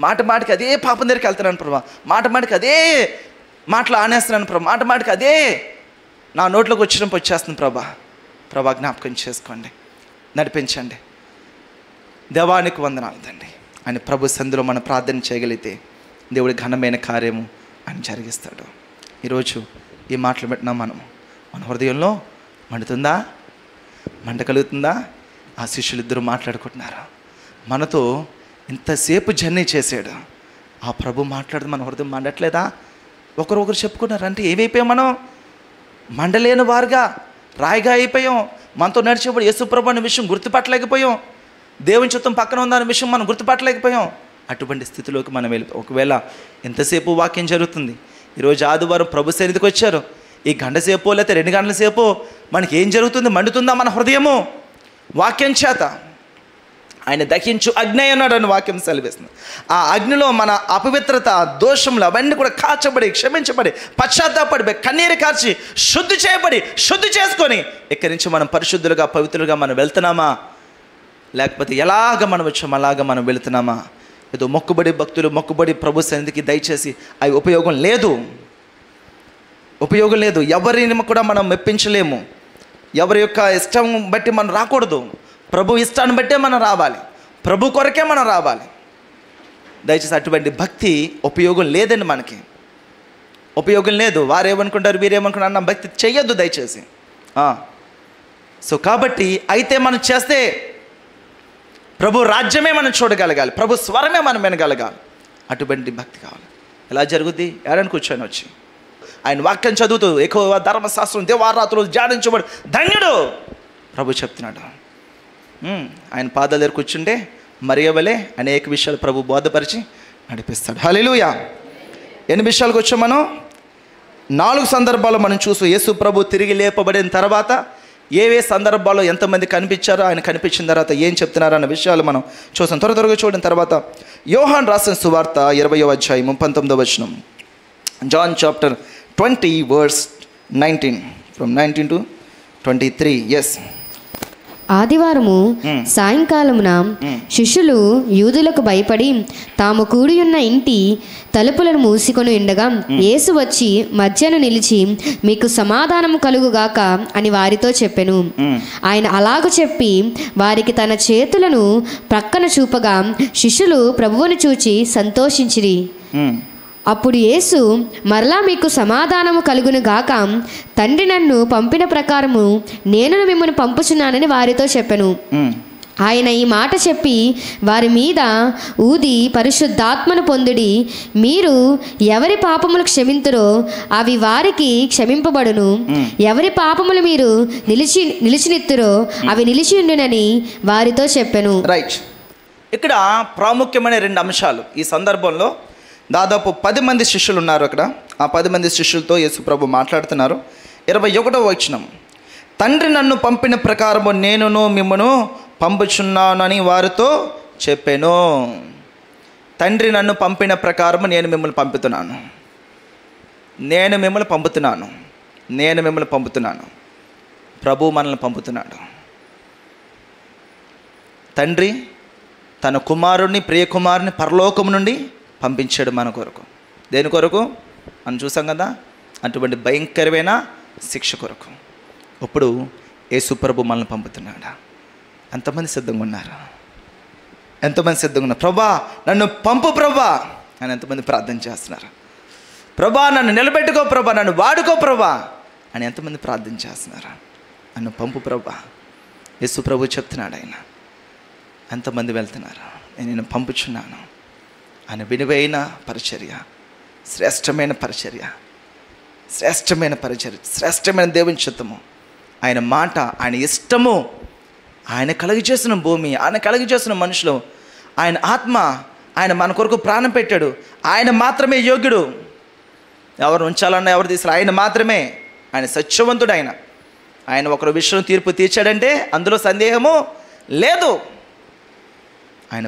మాట మాటికి అదే పాపం దగ్గరికి వెళ్తున్నాను ప్రభా, మాట మాటికి అదే మాటలు ఆనేస్తున్నాను ప్రభా, మాట మాటికి అదే నా నోట్లోకి వచ్చినప్పుడు వచ్చేస్తుంది ప్రభా. ప్రభా జ్ఞాపకం చేసుకోండి, నడిపించండి. దేవానికి వందనాలు తండ్రి అని ప్రభు సంధిలో మనం ప్రార్థన చేయగలిగితే దేవుడి ఘనమైన కార్యము అని జరిగిస్తాడు. ఈరోజు ఈ మాటలు పెట్టినా మన హృదయంలో మండుతుందా, మంట కలుగుతుందా? ఆ శిష్యులు ఇద్దరు మాట్లాడుకుంటున్నారు, మనతో ఇంతసేపు జర్నీ చేశాడు, ఆ ప్రభు మాట్లాడితే మన హృదయం మండట్లేదా? ఒకరు చెప్పుకున్నారు, అంటే ఏమైపోయాం మనం, మండలేని వారుగా రాయిగా అయిపోయాం. మనతో నడిచేప్పుడు యేసు ప్రభు అనే విషయం గుర్తుపట్టలేకపోయాం, దేవుని చిత్తం పక్కన ఉందనే విషయం మనం గుర్తుపట్టలేకపోయాం. అటువంటి స్థితిలోకి మనం ఒకవేళ ఎంతసేపు వాక్యం జరుగుతుంది, ఈరోజు ఆదివారం ప్రభు సన్నిధికి వచ్చారు, ఈ గంట సేపో లేకపోతే 2 గంటల సేపో మనకి ఏం జరుగుతుంది, మండుతుందా మన హృదయము? వాక్యం చేత ఆయన దహించు అగ్ని అన్నాడు అని వాక్యం సెలవిస్తుంది. ఆ అగ్నిలో మన అపవిత్రత, దోషములు అవన్నీ కూడా కాచబడి, క్షమించబడి, పశ్చాత్తాపడి, కన్నీరు కార్చి, శుద్ధి చేసుకొని ఇక్కడి నుంచి మనం పరిశుద్ధులుగా, పవిత్రులుగా మనం వెళ్తున్నామా, లేకపోతే ఎలాగ మనం వచ్చాం అలాగ మనం వెళుతున్నామా? ఏదో మొక్కుబడి భక్తులు, మొక్కుబడి ప్రభు సన్నిధికి దయచేసి అవి ఉపయోగం లేదు. ఎవరిని కూడా మనం మెప్పించలేము, ఎవరి యొక్క ఇష్టం బట్టి మనం రాకూడదు, ప్రభు ఇష్టాన్ని బట్టే మనం రావాలి, ప్రభు కొరకే మనం రావాలి. దయచేసి అటువంటి భక్తి ఉపయోగం లేదండి, మనకి ఉపయోగం లేదు. వారేమనుకుంటారు, వీరేమనుకుంటారు అన్న భక్తి చెయ్యొద్దు దయచేసి. సో కాబట్టి అయితే మనం చేస్తే ప్రభు రాజ్యమే మనం చూడగలగాలి, ప్రభు స్వరమే మనం వినగలగాలి. అటువంటి భక్తి కావాలి. ఎలా జరుగుద్ది? ఏడని కూర్చొని వచ్చి ఆయన వాక్యం చదువుతూ ఎక్కువ ధర్మశాస్త్రం దేవారాత్రులు ధ్యానించబడు ధన్యుడు ప్రభు చెప్తున్నాడు. ఆయన పాదాల దగ్గర కూర్చుంటే మరియవలే అనేక విషయాలు ప్రభు బోధపరిచి నడిపిస్తాడు. హల్లెలూయా. ఎన్ని విషయాలకు వచ్చాం మనం? 4 సందర్భాలు మనం చూసు. యేసు ప్రభు తిరిగి లేపబడిన తర్వాత ఏవే సందర్భాల్లో ఎంతమంది కనిపించారో, ఆయన కనిపించిన తర్వాత ఏం చెప్తున్నారో అన్న విషయాలు మనం చూసాం. త్వరగా చూడిన తర్వాత యోహాన్ రాసిన సువార్త 20వ అధ్యాయం 19వ వచనం. John chapter 20 verse 19 from 19 to 23. yes. ఆదివారము సాయంకాలమున శిష్యులు యూదులకు భయపడి తాము కూడియున్న ఇంటి తలుపులను మూసుకొని ఉండగా యేసు వచ్చి మధ్యను నిలిచి మీకు సమాధానం కలుగుగాక అని వారితో చెప్పెను. ఆయన అలాగ చెప్పి వారికి తన చేతులను ప్రక్కన చూపగా శిష్యులు ప్రభువును చూచి సంతోషించిరి. అప్పుడు యేసు మరలా మీకు సమాధానము కలుగును గాక, తండ్రి నన్ను పంపిన ప్రకారము నేను మిమ్మల్ని పంపుచున్నానని వారితో చెప్పెను. ఆయన ఈ మాట చెప్పి వారి మీద ఊది పరిశుద్ధాత్మను పొందుడి. మీరు ఎవరి పాపములు క్షమింతురో అవి వారికి క్షమింపబడును, ఎవరి పాపములు మీరు నిలిచినిత్తురో అవి నిలిచి ఉండునని వారితో చెప్పెను. రైట్. ఇక్కడ ప్రాముఖ్యమైన 2 అంశాలు. ఈ సందర్భంలో దాదాపు 10 మంది శిష్యులు ఉన్నారు అక్కడ. ఆ 10 మంది శిష్యులతో యేసు ప్రభు మాట్లాడుతున్నారు. 21వ వచనం, తండ్రి నన్ను పంపిన ప్రకారము నేనును మిమ్మను పంపుచున్నానని వారితో చెప్పెను, తండ్రి నన్ను పంపిన ప్రకారము నేను మిమ్మల్ని పంపుతున్నాను, నేను మిమ్మల్ని పంపుతున్నాను, నేను మిమ్మల్ని పంపుతున్నాను. ప్రభు మనల్ని పంపుతున్నాడు. తండ్రి తన కుమారుడిని, ప్రియ కుమారుని పరలోకము నుండి పంపించాడు మన కొరకు. దేని కొరకు? మనం చూసాం కదా, అటువంటి భయంకరమైన శిక్ష కొరకు. ఇప్పుడు యేసు ప్రభు మనల్ని పంపుతున్నాడు. ఎంతమంది సిద్ధంగా ఉన్నారు? ఎంతమంది సిద్ధంగా ఉన్నారు? ప్రభా నన్ను పంపు ప్రభా అని ఎంతమంది ప్రార్థన చేస్తున్నారు? ప్రభా నన్ను నిలబెట్టుకో ప్రభా, నన్ను వాడుకో ప్రభా అని ఎంతమంది ప్రార్థన చేస్తున్నారు? నన్ను పంపు ప్రభా. యేసు ప్రభు చెప్తున్నాడు. ఆయన ఎంతమంది వెళ్తున్నారు? నేను పంపుచున్నాను. ఆయన విలువైన పరిచర్య, శ్రేష్టమైన పరిచర్య, శ్రేష్టమైన పరిచర్య, శ్రేష్టమైన దేవుని చిత్తము, ఆయన మాట, ఆయన ఇష్టము, ఆయన కలిగి చేసిన భూమి, ఆయన కలిగి చేసిన మనుషులు, ఆయన ఆత్మ, ఆయన మన కొరకు ప్రాణం పెట్టాడు. ఆయన మాత్రమే యోగ్యుడు. ఎవరు ఉంచాలన్నా ఎవరు తీసారు? ఆయన మాత్రమే. ఆయన సత్యవంతుడు. ఆయన ఒకరి విషయం తీర్పు తీర్చాడంటే అందులో సందేహము లేదు. ఆయన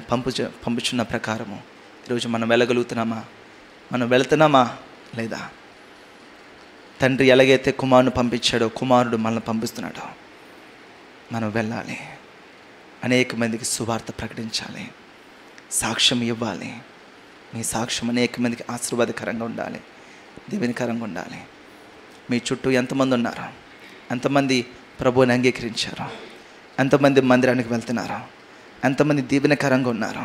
పంపుచున్న ప్రకారము ఈరోజు మనం వెళ్ళగలుగుతున్నామా? మనం వెళుతున్నామా లేదా? తండ్రి ఎలాగైతే కుమారుని పంపించాడో కుమారుడు మనల్ని పంపిస్తున్నాడు. మనం వెళ్ళాలి, అనేక మందికి సువార్త ప్రకటించాలి, సాక్ష్యం ఇవ్వాలి. మీ సాక్ష్యం అనేక మందికి ఆశీర్వాదకరంగా ఉండాలి, దీవెనకరంగా ఉండాలి. మీ చుట్టూ ఎంతమంది ఉన్నారు? ఎంతమంది ప్రభువుని అంగీకరించారు? ఎంతమంది మందిరానికి వెళ్తున్నారు? ఎంతమంది దీవెనకరంగా ఉన్నారు?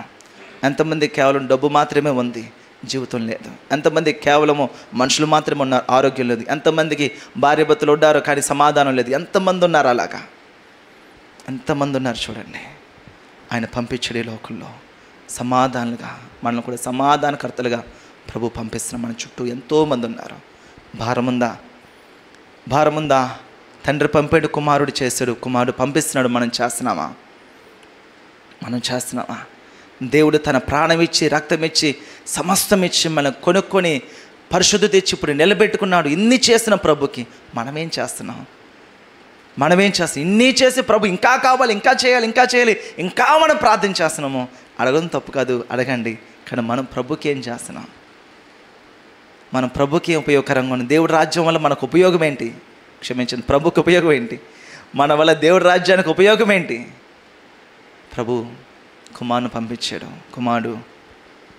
ఎంతమంది కేవలం డబ్బు మాత్రమే ఉంది, జీవితం లేదు? ఎంతమంది కేవలము మనుషులు మాత్రమే ఉన్నారు, ఆరోగ్యం లేదు? ఎంతమందికి భార్య భర్తలు ఉన్నారు కానీ సమాధానం లేదు? ఎంతమంది ఉన్నారు అలాగా? ఎంతమంది ఉన్నారు చూడండి. ఆయన పంపించడే లోకంలో సమాధానాలుగా, మనల్ని కూడా సమాధానకర్తలుగా ప్రభు పంపిస్తున్న మన చుట్టూ ఎంతోమంది ఉన్నారు. భారముందా? తండ్రి పంపాడు, కుమారుడు చేశాడు, కుమారుడు పంపిస్తున్నాడు. మనం చేస్తున్నామా? దేవుడు తన ప్రాణం ఇచ్చి, రక్తం ఇచ్చి, సమస్తం ఇచ్చి మనం కొనుక్కొని పరిశుద్ధి తెచ్చి ఇప్పుడు నిలబెట్టుకున్నాడు. ఇన్ని చేసిన ప్రభుకి మనమేం చేస్తున్నాం? ఇన్ని చేసి ప్రభు ఇంకా కావాలి, ఇంకా చేయాలి, ఇంకా మనం ప్రార్థన చేస్తున్నాము. అడగడం తప్పు కాదు, అడగండి. కానీ మనం ప్రభుకి ఏం చేస్తున్నాం? మనం ప్రభుకి ఉపయోగకరంగా ఉన్న దేవుడి రాజ్యం వల్ల మనకు ఉపయోగం ఏంటి? క్షమించండి, ప్రభుకి ఉపయోగం ఏంటి? మన వల్ల దేవుడి రాజ్యానికి ఉపయోగం ఏంటి? ప్రభు కుమారుని పంపించాడు, కుమారుడు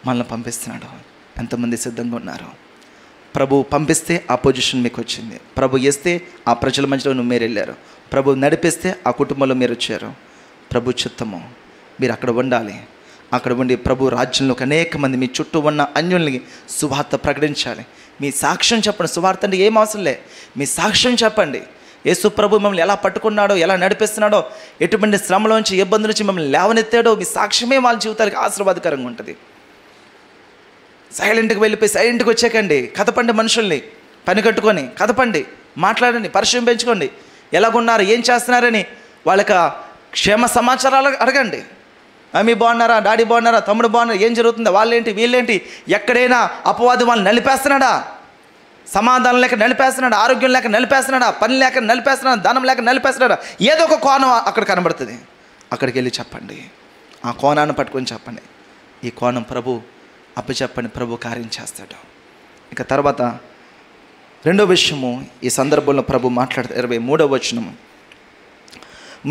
మనల్ని పంపిస్తున్నాడు. ఎంతమంది సిద్ధంగా ఉన్నారు? ప్రభు పంపిస్తే ఆ పొజిషన్ మీకు వచ్చింది. ప్రభు ఇస్తే ఆ ప్రజల మధ్యలో మీరు వెళ్ళారు. ప్రభు నడిపిస్తే ఆ కుటుంబంలో మీరు వచ్చారు. ప్రభు చిత్తము మీరు అక్కడ ఉండాలి. అక్కడ ఉండి ప్రభు రాజ్యంలోకి అనేక మంది మీ చుట్టూ ఉన్న అన్యుల్ని సువార్త ప్రకటించాలి. మీ సాక్ష్యం చెప్పండి. సువార్త అంటే ఏం అవసరం లే, మీ సాక్ష్యం చెప్పండి. యేసు ప్రభు మిమ్మల్ని ఎలా పట్టుకున్నాడో, ఎలా నడిపిస్తున్నాడో, ఎటువంటి శ్రమలోంచి, ఇబ్బందుల నుంచి మిమ్మల్ని లేవనెత్తాడో, మీ సాక్ష్యమే వాళ్ళ జీవితాలకు ఆశీర్వాదకరంగా ఉంటుంది. సైలెంట్గా వెళ్ళిపోయి సైలెంట్గా వచ్చేకండి. కథపండి, మనుషుల్ని పని కట్టుకొని కథపండి, మాట్లాడండి, పరిచయం పెంచుకోండి. ఎలాగున్నారు, ఏం చేస్తున్నారని వాళ్ళకి క్షేమ సమాచారాలు అడగండి. మమ్మీ బాగున్నారా, డాడీ బాగున్నారా, తమ్ముడు బాగున్నారా, ఏం జరుగుతుందా, వాళ్ళేంటి వీళ్ళేంటి, ఎక్కడైనా అపవాది వాళ్ళని నలిపేస్తున్నాడా, సమాధానం లేక నలిపేస్తున్నాడా, ఆరోగ్యం లేక నలిపేస్తున్నాడా, పని లేక నలిపేస్తున్నాడా, ధనం లేక నలిపేస్తున్నాడా, ఏదో ఒక కోణం అక్కడ కనబడుతుంది. అక్కడికి వెళ్ళి చెప్పండి, ఆ కోణాన్ని పట్టుకొని చెప్పండి. ఈ కోణం ప్రభు అప్పచెప్పండి, ప్రభు కార్యం చేస్తాడు. ఇక తర్వాత రెండో విషయము ఈ సందర్భంలో ప్రభు మాట్లాడతారు. 23వ వచనము,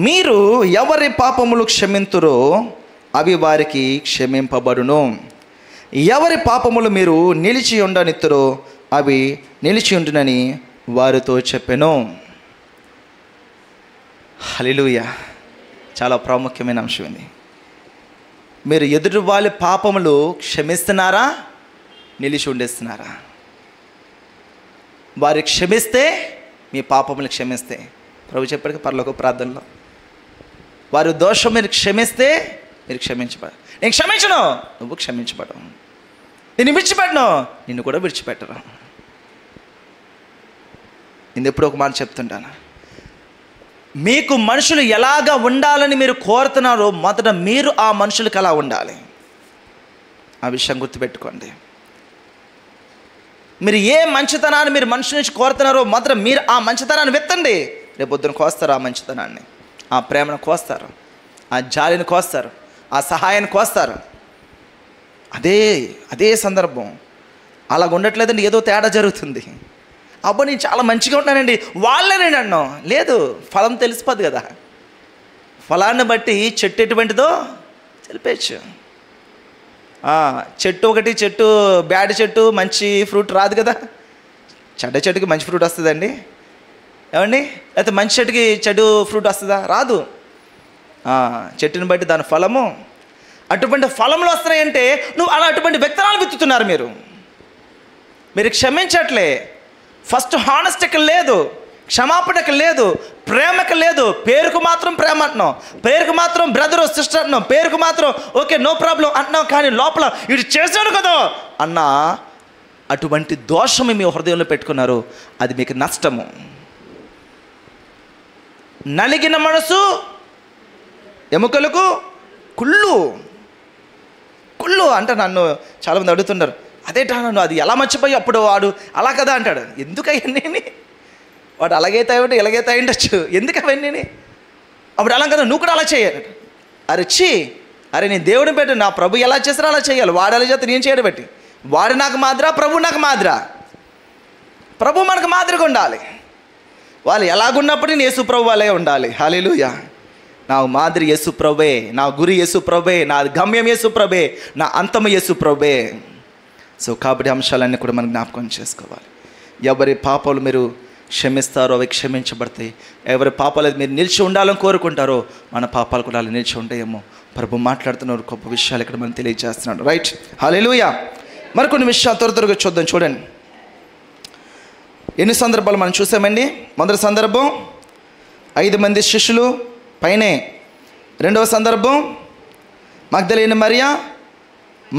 మీరు ఎవరి పాపములు క్షమింతురో అవి వారికి క్షమింపబడును, ఎవరి పాపములు మీరు నిలిచి ఉండనిత్తురో అవి నిలిచి ఉండునని వారితో చెప్పెను. హల్లెలూయా. చాలా ప్రాముఖ్యమైన అంశం ఇది. మీరు ఎదుటి వాళ్ళ పాపములు క్షమిస్తున్నారా, నిలిచి ఉండేస్తున్నారా? వారికి క్షమిస్తే, మీ పాపములు క్షమిస్తే, ప్రభు చెప్పాడు పరలోక ప్రార్థనలో, వారి దోషం మీరు క్షమిస్తే మీరు క్షమించబడ. నేను క్షమించను, నువ్వు క్షమించబడవు. నేను విడిచిపెట్టను, నిన్ను కూడా విడిచిపెట్టరు. నేను ఎప్పుడో ఒక మాట చెప్తుంటాను, మీకు మనుషులు ఎలాగా ఉండాలని మీరు కోరుతున్నారో మొదట మీరు ఆ మనుషులకు అలా ఉండాలి. ఆ విషయం గుర్తుపెట్టుకోండి. మీరు ఏ మంచితనాన్ని మీరు మనుషుల నుంచి కోరుతున్నారో మొదట మీరు ఆ మంచితనాన్ని విత్తండి. రేపొద్దున కోస్తారు ఆ మంచితనాన్ని, ఆ ప్రేమను కోస్తారు, ఆ జాలిని కోస్తారు. ఆ సహాయాన్ని కోస్తారు. అదే అదే సందర్భం. అలాగ ఉండట్లేదండి, ఏదో తేడా జరుగుతుంది. అబ్బో నేను చాలా మంచిగా ఉంటానండి, వాళ్ళేనండి అన్నాం. లేదు, ఫలం తెలిసిపోద్ది కదా. ఫలాన్ని బట్టి చెట్టు ఎటువంటిదో తెలిపేయచ్చు. చెట్టు బ్యాడ్ చెట్టు మంచి ఫ్రూట్ రాదు కదా. చెడ్డ చెట్టుకి మంచి ఫ్రూట్ వస్తుందండి ఏమండి? లేకపోతే మంచి చెట్టుకి చెడు ఫ్రూట్ వస్తుందా? రాదు. చెట్టుని బట్టి దాని ఫలము. అటువంటి ఫలములు వస్తున్నాయంటే నువ్వు అలా అటువంటి విత్తనాలు విత్తుతున్నారు. మీరు క్షమించట్లే. ఫస్ట్ హానెస్టీకి లేదు, క్షమాపణకి లేదు, ప్రేమకి లేదు. పేరుకు మాత్రం ప్రేమ అంటున్నాం, పేరుకు మాత్రం బ్రదరు సిస్టర్ అంటున్నాం, పేరుకు మాత్రం ఓకే నో ప్రాబ్లం అంటున్నాం. కానీ లోపల ఇటు చేశాను కదా అన్న అటువంటి దోషము మీ హృదయంలో పెట్టుకున్నారు. అది మీకు నష్టము. నలిగిన మనసు ఎముకలకు కుళ్ళు. అంటే నన్ను చాలామంది అడుగుతున్నారు, అదేటా నన్ను అది ఎలా మర్చిపోయి అప్పుడు వాడు అలా కదా అంటాడు. ఎందుకు అవన్నీ? వాడు అలాగైతే అయ్యి ఇలాగైతే అయి ఉండొచ్చు. ఎందుకు అవన్నీ? అప్పుడు అలా కదా, నువ్వు కూడా అలా చేయాలి. అరే నేను దేవుడిని పెట్టి నా ప్రభు ఎలా చేస్తారో అలా చేయాలి. వాడు అలా చేస్తే నేను చేయడం పెట్టి, వాడు నాకు మాదిరా, ప్రభు నాకు మాదిరా. ప్రభు మనకు మాదిరిగా ఉండాలి. వాళ్ళు ఎలాగున్నప్పుడు నేను యేసు ప్రభు వాళ్ళే ఉండాలి. హల్లెలూయా. నా మాదిరి యేసు ప్రభే, నా గురి యేసు ప్రభే, నా గమ్యం యేసు ప్రభే, నా అంతము యేసు ప్రభే. సో కాబట్టి అంశాలన్నీ కూడా మనం జ్ఞాపకం చేసుకోవాలి. ఎవరి పాపాలు మీరు క్షమిస్తారో అవి క్షమించబడతాయి. ఎవరి పాపాలు మీరు నిలిచి ఉండాలని కోరుకుంటారో మన పాపాలు కూడా అలా నిలిచి ఉంటాయేమో. ప్రభు మాట్లాడుతున్నారు, గొప్ప విషయాలు ఇక్కడ మనం తెలియజేస్తున్నాడు. రైట్, హల్లెలూయా. మరికొన్ని విషయాలు త్వరగా చూద్దాం. చూడండి, ఎన్ని సందర్భాలు మనం చూసామండి. మొదటి సందర్భం 5 మంది శిష్యులు పైనే. రెండవ సందర్భం మగ్దలేని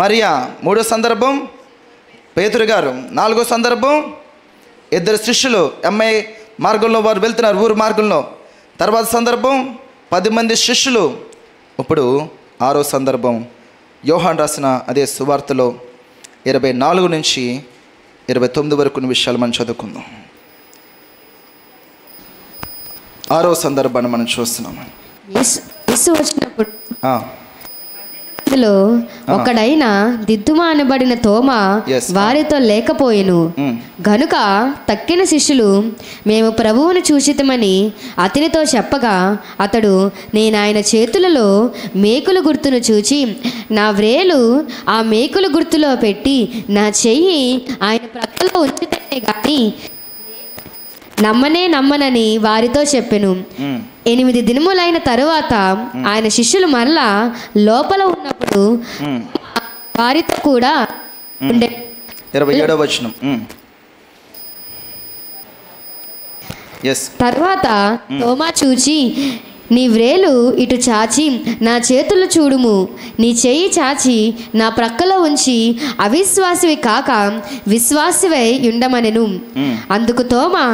మరియా. మూడో సందర్భం పేతురు గారు. నాలుగో సందర్భం 2 శిష్యులు ఎంఐ మార్గంలో వారు వెళ్తున్నారు, ఊరు మార్గంలో. తర్వాత సందర్భం 10 మంది శిష్యులు. ఇప్పుడు 6వ సందర్భం యోహాను రాసిన అదే సువార్తలో 24 నుంచి 29 వరకు కొన్ని విషయాలు మనం చదువుకుందాం. 6వ సందర్భాన్ని మనం చూస్తున్నాం. యేసు వచ్చినప్పుడు ఒకడైన దిద్దుమా అనబడిన తోమా వారితో లేకపోయెను. గనుక తక్కిన శిష్యులు మేము ప్రభువును చూసితమని అతనితో చెప్పగా, అతడు నేను ఆయన చేతులలో మేకుల గుర్తును చూచి నా వ్రేలు ఆ మేకుల గుర్తులో పెట్టి నా చెయ్యి ఆయన ప్రక్కలో ఉంచితేనే గాని నమ్మనని వారితో చెప్పెను. 8 దినములైన తరువాత ఆయన శిష్యులు మరలా లోపల ఉన్నప్పుడు వారితో కూడా ఉండే. 27వ వచనం. తర్వాత తోమా చూచి నీ వ్రేలు ఇటు చాచి నా చేతులు చూడుము, నీ చెయ్యి చాచి నా ప్రక్కలో ఉంచి అవిశ్వాసివి కాక విశ్వాసివై ఉండమనెను. అందుకు తోమా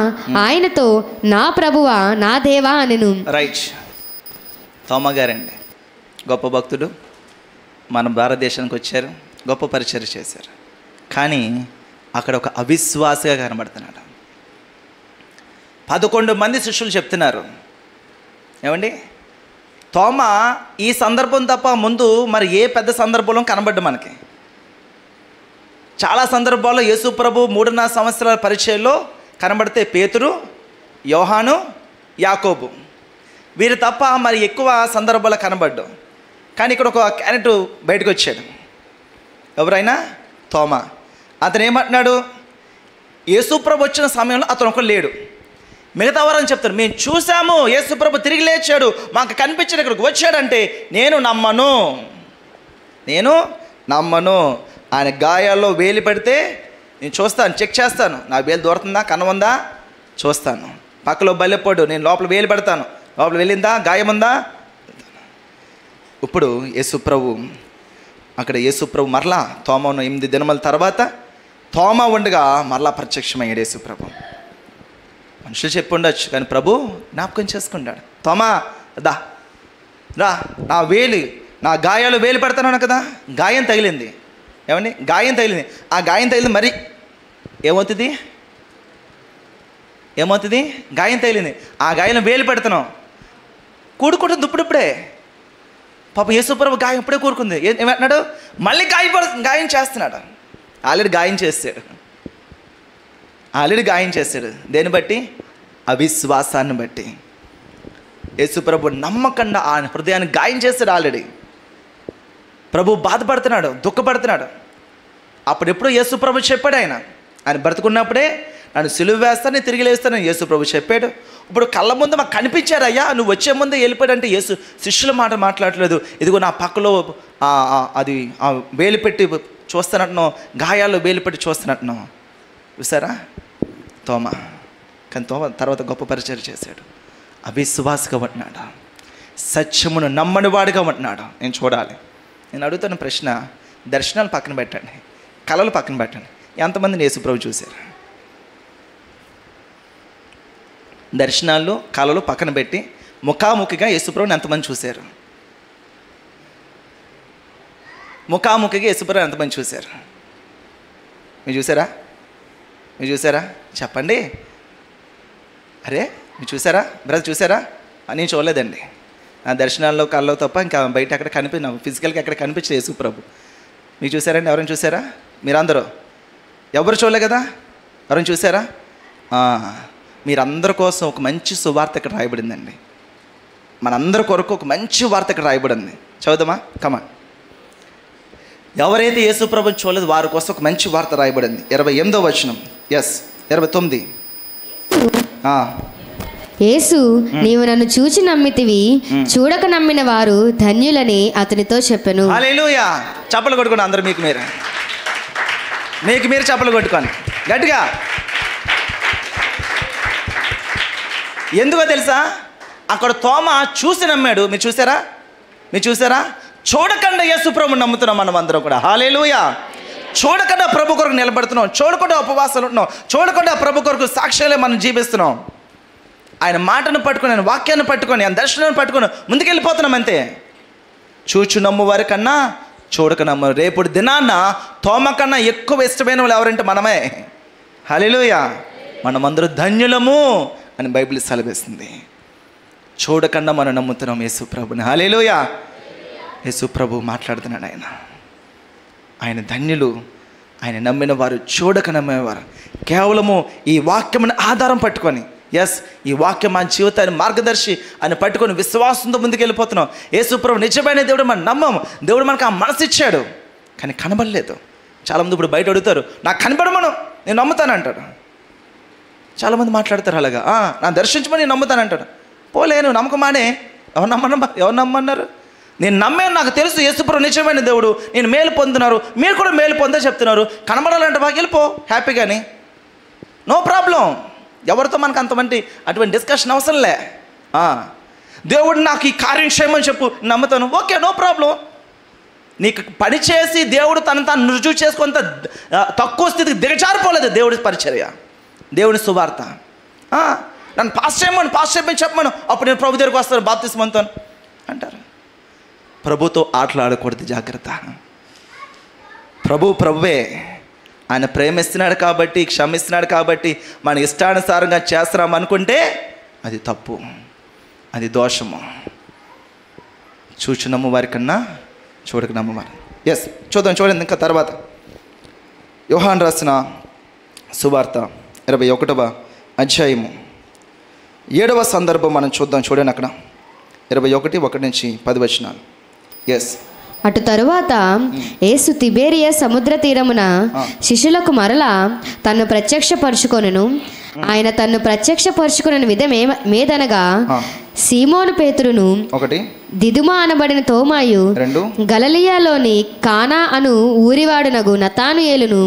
ఆయనతో నా ప్రభువా నా దేవా అనెను. రైట్, తోమా గారండి గొప్ప భక్తుడు. మన భారతదేశానికి వచ్చారు, గొప్ప పరిచర్య చేశారు. కానీ అక్కడ ఒక అవిశ్వాసిగా కనబడుతున్నాడు. 11 మంది శిష్యులు చెప్తున్నారు, ఏమండి తోమా ఈ సందర్భం తప్ప ముందు మరి ఏ పెద్ద సందర్భంలో కనబడ్డు మనకి. చాలా సందర్భాల్లో యేసు ప్రభు 3.5 సంవత్సరాల పరిచయంలో కనబడితే పేతురు, యోహాను, యాకోబు వీరు తప్ప మరి ఎక్కువ సందర్భాల్లో కనబడ్డు. కానీ ఇక్కడ ఒక క్యారెక్టర్ బయటకు వచ్చాడు. ఎవరైనా తోమా. అతను ఏమంటున్నాడు, యేసు ప్రభు వచ్చిన సమయంలో అతను ఒకడు లేడు. మిగతా వారని చెప్తారు, మేము చూసాము యేసు ప్రభు తిరిగి లేచాడు, మాకు కనిపించిన ఇక్కడికి వచ్చాడంటే నేను నమ్మను. ఆయన గాయాల్లో వేలు పెడితే నేను చూస్తాను, చెక్ చేస్తాను, నా వేలు దూరుతుందా, కన్నం ఉందా చూస్తాను. పక్కలో బల్లెపోడు, నేను లోపల వేలు పెడతాను, లోపల వెళ్ళిందా, గాయం ఉందా. ఇప్పుడు యేసు ప్రభు మరలా తోమా 8 దినముల తర్వాత తోమా ఉండగా మరలా ప్రత్యక్షమయ్యాడు యేసు ప్రభు. మనుషులు చెప్పి ఉండొచ్చు, కానీ ప్రభు జ్ఞాపకం చేసుకుంటాడు. తోమా రా, నా గాయాలు వేలు పెడతాను కదా. గాయం తగిలింది, ఏమండి గాయం తగిలింది. ఆ గాయం తగిలింది, మరి ఏమవుతుంది? గాయం తగిలింది, ఆ గాయం వేలు పెడతాను. కూడుకుంటుంది ఇప్పుడిప్పుడే. పాప యేసుప్రభు గాయం ఎప్పుడే కోరుకుంది. ఏమంటున్నాడు? మళ్ళీ గాయం చేస్తున్నాడు. ఆల్రెడీ గాయం చేశాడు. దేన్ని బట్టి? అవిశ్వాసాన్ని బట్టి. యేసుప్రభు నమ్మకంగా ఆయన హృదయాన్ని గాయం చేశాడు. ఆల్రెడీ ప్రభు బాధపడుతున్నాడు, దుఃఖపడుతున్నాడు. అప్పుడెప్పుడు యేసుప్రభు చెప్పాడు. ఆయన బ్రతుకున్నప్పుడే నన్ను సిలువ వేస్తాను, తిరిగి లేస్తానని యేసుప్రభు చెప్పాడు. ఇప్పుడు కళ్ళ ముందు మాకు కనిపించారు, అయ్యా నువ్వు వచ్చే ముందే వెళ్ళిపోయాడంటే యేసు శిష్యుల మాట మాట్లాడలేదు. ఇదిగో నా పక్కలో అది వేలు పెట్టి చూస్తున్నట్టున్నావు, గాయాల్లో వేలు పెట్టి చూస్తున్నట్టున్నావు. చూసారా తోమా? కానీ తోమా తర్వాత గొప్ప పరిచయం చేశాడు. అవిశ్వాసగా ఉంటున్నాడు, సత్యమును నమ్మని వాడిగా ఉంటున్నాడు. నేను చూడాలి. నేను అడుగుతున్న ప్రశ్న, దర్శనాలు పక్కన పెట్టండి, కళలు పక్కన పెట్టండి. ఎంతమందిని యేసుప్రభు చూశారు? దర్శనాలు కళలు పక్కన పెట్టి ముఖాముఖిగా యేసుప్రభుని ఎంతమంది చూశారు? ముఖాముఖిగా యేసుప్రభుని ఎంతమంది చూశారు? మీరు చూసారా? చెప్పండి. అరే మీరు చూసారా? బ్రదర్ చూసారా? నేను చూడలేదండి. నా దర్శనాల్లో కళ్ళలో తప్ప ఇంకా బయట ఎక్కడ ఫిజికల్గా ఎక్కడ కనిపించలేదు యేసుప్రభు. మీరు చూసారండి? ఎవరైనా చూసారా? మీరందరూ ఎవరు చూడలే కదా? ఎవరైనా చూసారా? మీరందరి కోసం ఒక మంచి సువార్త ఇక్కడ రాయబడిందండి. మనందరి కొరకు ఒక మంచి వార్త ఇక్కడ రాయబడింది. చదువుదామా? కమా. ఎవరైతే యేసుప్రభుని చూడలేదు వారి కోసం ఒక మంచి వార్త రాయబడింది. 28వ వచనం. 29. యేసు, నీవు నన్ను చూచి నమ్మితివి, చూడక నమ్మిన వారు ధన్యులని అతనితో చెప్పెను. హల్లెలూయా. చప్పలు కొట్టుకోండి అందరూ. మీకు మీరు చప్పలు కొట్టుకోండి గట్టిగా. ఎందుకో తెలుసా? అక్కడ తోమా చూసి నమ్మాడు. మీరు చూసారా? చూడకుండా యేసుప్రభుని నమ్ముతున్నాం మనం అందరం కూడా. హల్లెలూయా. చూడకుండా ప్రభు కొరకు నిలబడుతున్నాం, చూడకుండా ఉపవాసాలు ఉంటున్నాం, చూడకుండా ప్రభు కొరకు సాక్ష్యాలే మనం జీవిస్తున్నాం. ఆయన మాటను పట్టుకొని, ఆయన వాక్యాన్ని పట్టుకొని, ఆయన దర్శనాన్ని పట్టుకొని ముందుకెళ్ళిపోతున్నాం అంతే. చూచు నమ్ము వారి కన్నా చూడక నమ్ము. రేపు దినాన్న తోమ కన్నా ఎక్కువ ఇష్టమైన వాళ్ళు ఎవరంటే మనమే. హల్లెలూయా. మనమందరూ ధన్యులము అని బైబిల్ సెలవిస్తుంది. చూడకుండా మనం నమ్ముతున్నాం యేసు ప్రభుని. హల్లెలూయా. యేసు ప్రభు మాట్లాడుతున్నాడు. ఆయన ధన్యులు, ఆయన నమ్మిన వారు, చూడక నమ్మేవారు. కేవలము ఈ వాక్యముని ఆధారం పట్టుకొని, ఈ వాక్యం మా జీవితాన్ని మార్గదర్శి అని పట్టుకొని విశ్వాసంతో ముందుకెళ్ళిపోతున్నాం. యేసు ప్రభు నిజమైన దేవుడు మనం నమ్మము. దేవుడు మనకు ఆ మనసు ఇచ్చాడు, కానీ కనబడలేదు. చాలామంది ఇప్పుడు బయట అడుగుతారు, నాకు కనబడమను, నేను నమ్ముతానంటాడు. చాలామంది మాట్లాడతారు అలాగా. నా దర్శించమని నేను నమ్ముతానంటాడు. పోలేను నమ్మకమానే. ఎవరు నమ్మన్నారు? నేను నమ్మాను, నాకు తెలుసు యేసుప్రభు నిజమైన దేవుడు, నేను మేలు పొందుతున్నారు, మీరు కూడా మేలు పొందే చెప్తున్నారు. కనబడాలంటే బాగా వెళ్ళిపో హ్యాపీగాని, నో ప్రాబ్లం. ఎవరితో మనకు అటువంటి డిస్కషన్ అవసరంలే. దేవుడు నాకు ఈ కార్యం చేయమని చెప్పు, నమ్ముతాను, ఓకే, నో ప్రాబ్లం. నీకు పని చేసి దేవుడు తాను రుజువు చేసుకుంత తక్కువ స్థితికి దిగజారిపోలేదు. దేవుడి పరిచర్య, దేవుని సువార్త. నన్ను పాస్ చేయమని చెప్పమను, అప్పుడు నేను ప్రభు దగ్గరికి వస్తాను, బాప్తిస్మం పొందుతాను అంటారు. ప్రభుతో ఆటలాడకూడదు, జాగ్రత్త. ప్రభువే. ఆయన ప్రేమిస్తున్నాడు కాబట్టి, క్షమిస్తున్నాడు కాబట్టి మన ఇష్టానుసారంగా చేస్తున్నాం అనుకుంటే అది తప్పు, అది దోషము. చూచి నమ్మువారి కన్నా చూడక నమ్మవారు. చూడండి ఇంకా తర్వాత యోహాను రాసిన సువార్త 21వ అధ్యాయము 7వ సందర్భం మనం చూడండి. అక్కడ 21:1 నుంచి 10 వచనాలు. అటు తరువాత యేసు తిబేరియా సముద్ర తీరమున శిష్యులకు మరలా తన్ను ప్రత్యక్షపరుచుకొనెను. ఆయన తన్ను ప్రత్యక్షపరుచుకున్న విధమేదనగా, సీమోను పేతురును, దిదుమ అనబడిన తోమాయు, గలిలయలోని కానా అను ఊరివాడునగు నతానుయేలును,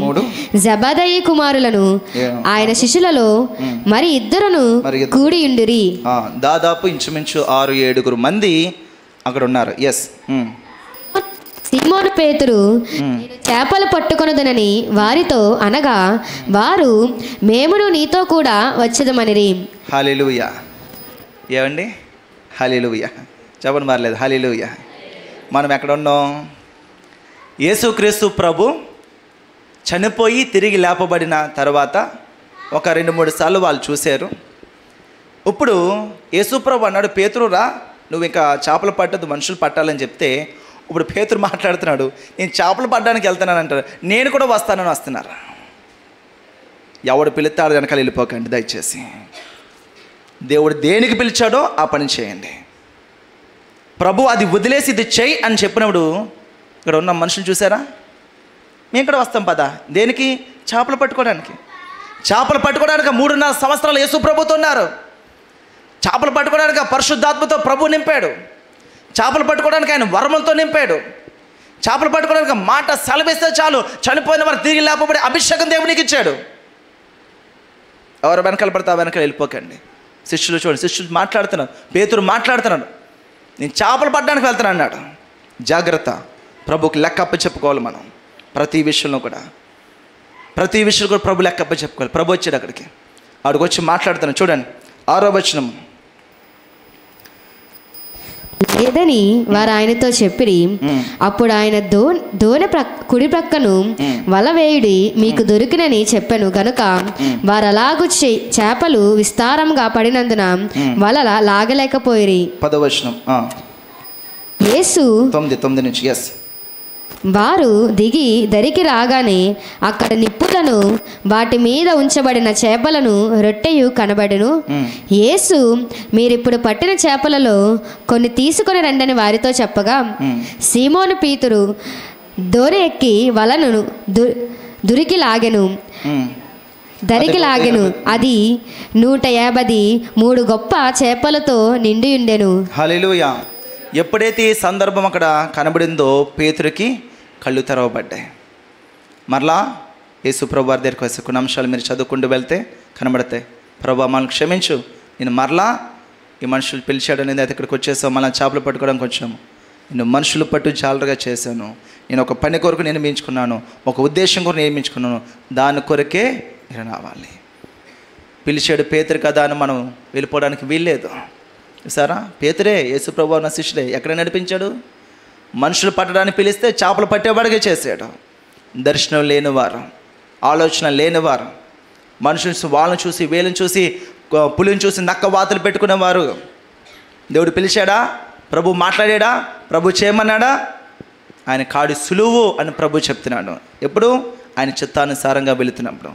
జబదయి కుమారులను ఆయన శిష్యులలో మరి ఇద్దరును కూడియుండిరి. దాదాపు ఇంచుమించు 6-7 మంది అక్కడ ఉన్నారు. సీమోను పేతురు, నేను చేపలు పట్టుకొనదనని వారితో అనగా, వారు మేమును నీతో కూడా వచ్చేదమనిరి. హల్లెలూయా. ఏమండి? హల్లెలూయా. చెప్పండి మారలేదు. హల్లెలూయా. మనం ఎక్కడ ఉన్నాం? యేసుక్రీస్తు ప్రభు చనిపోయి తిరిగి లేపబడిన తర్వాత ఒక 2-3 సార్లు వాళ్ళు చూశారు. ఇప్పుడు యేసు ప్రభు అన్నాడు, పేతురురా నువ్వు ఇంకా చేపలు పట్టదు, మనుషులు పట్టాలని చెప్తే ఇప్పుడు పేతురు మాట్లాడుతున్నాడు, నేను చేపలు పట్టడానికి వెళ్తున్నాను అంటారు, నేను కూడా వస్తానని వస్తున్నారు. ఎవడు పిలుస్తాడు వెనకాల వెళ్ళిపోకండి దయచేసి. దేవుడు దేనికి పిలిచాడో ఆ పని చేయండి. ప్రభు అది వదిలేసి ఇది చెయ్యి అని చెప్పినప్పుడు ఇక్కడ ఉన్న మనుషులు చూసారా, మేము కూడా వస్తాం పదా. దేనికి? చేపలు పట్టుకోవడానికి. చేపలు పట్టుకోవడానికి 3.5 సంవత్సరాలు యేసు ప్రభుతో ఉన్నారు. చేపలు పట్టుకోవడానికి పరిశుద్ధాత్మతో ప్రభు నింపాడు. చేపలు పట్టుకోవడానికి ఆయన వరములతో నింపాడు. చేపలు పట్టుకోవడానికి మాట సెలవిస్తే చాలు చనిపోయిన వారు తిరిగి లేపబడి అభిషేకం దేవునికి ఇచ్చాడు. ఎవరు వెనకాల పడతా వెనకాల వెళ్ళిపోకండి. శిష్యులు చూడండి, శిష్యులు మాట్లాడుతున్నారు, పేతురు మాట్లాడుతున్నాడు, నేను చేపలు పట్టడానికి వెళ్తాను అన్నాడు. జాగ్రత్త, ప్రభుకి లెక్క అప్పచెప్పుకోవాలి మనం. ప్రతి విషయంలో కూడా ప్రభు లెక్క అప్పచెప్పుకోవాలి. ప్రభు వచ్చాడు అక్కడికి వచ్చి మాట్లాడుతున్నాడు. చూడండి 6వ వచనం. లేదని వారు ఆయనతో చెప్పిరి. అప్పుడు ఆయన దోణి కుడి ప్రక్కను వల వేయుడి మీకు దొరికినని చెప్పాను గనుక వారు అలాగూ చేపలు విస్తారంగా పడినందున వలల లాగలేకపోయిరి. 10వ వచనం. యేసు 9 నుంచి. ఎస్. వారు దిగి దరికి రాగానే అక్కడ నిప్పులను వాటి మీద ఉంచబడిన చేపలను రొట్టెయు కనబడెను. యేసు మీరిప్పుడు పట్టిన చేపలలో కొన్ని తీసుకొని రండని వారితో చెప్పగా సీమోను పీతురు దోణి ఎక్కి వలను దరికి లాగెను. అది 153 గొప్ప చేపలతో నిండి ఉండెను. హల్లెలూయా. ఎప్పుడైతే ఈ సందర్భం అక్కడ కనబడిందో పేతురికి కళ్ళు తెరవబడ్డాయి. మరలా యేసు ప్రభు వారి దగ్గరికి వచ్చి కొన్ని అంశాలు మీరు చదువుకుంటూ వెళ్తే కనబడతాయి. ప్రభు మనల్ని క్షమించు, నేను మరలా ఈ మనుషులు పిలిచాడు అనేది అయితే ఇక్కడికి వచ్చేసావు, మళ్ళీ చేపలు పట్టుకోవడానికి వచ్చాము, నేను మనుషులు పట్టు జాలరుగా చేశాను, నేను ఒక పని కొరకు నియమించుకున్నాను, ఒక ఉద్దేశం కొరకు నియమించుకున్నాను, దాని కొరకే మీరు రావాలి. పిలిచాడు పేతురు కదా అని మనం వెళ్ళిపోవడానికి వీల్లేదు. సరా, పేతురే యేసు ప్రభు నా శిష్యుడే. ఎక్కడ నడిపించాడు? మనుషులు పట్టడానికి పిలిస్తే చేపలు పట్టేవాడిగా చేశాడు. దర్శనం లేనివారు, ఆలోచన లేనివారు, మనుషులు వాళ్ళని చూసి వీళ్ళని చూసి పులిని చూసి నక్క వాతలు పెట్టుకునేవారు. దేవుడు పిలిచాడా? ప్రభు మాట్లాడాడా? ప్రభు చేయమన్నాడా? ఆయన కాడి సులువు అని ప్రభు చెప్తున్నాడు. ఎప్పుడు? ఆయన చిత్తానుసారంగా వెళుతున్నప్పుడు.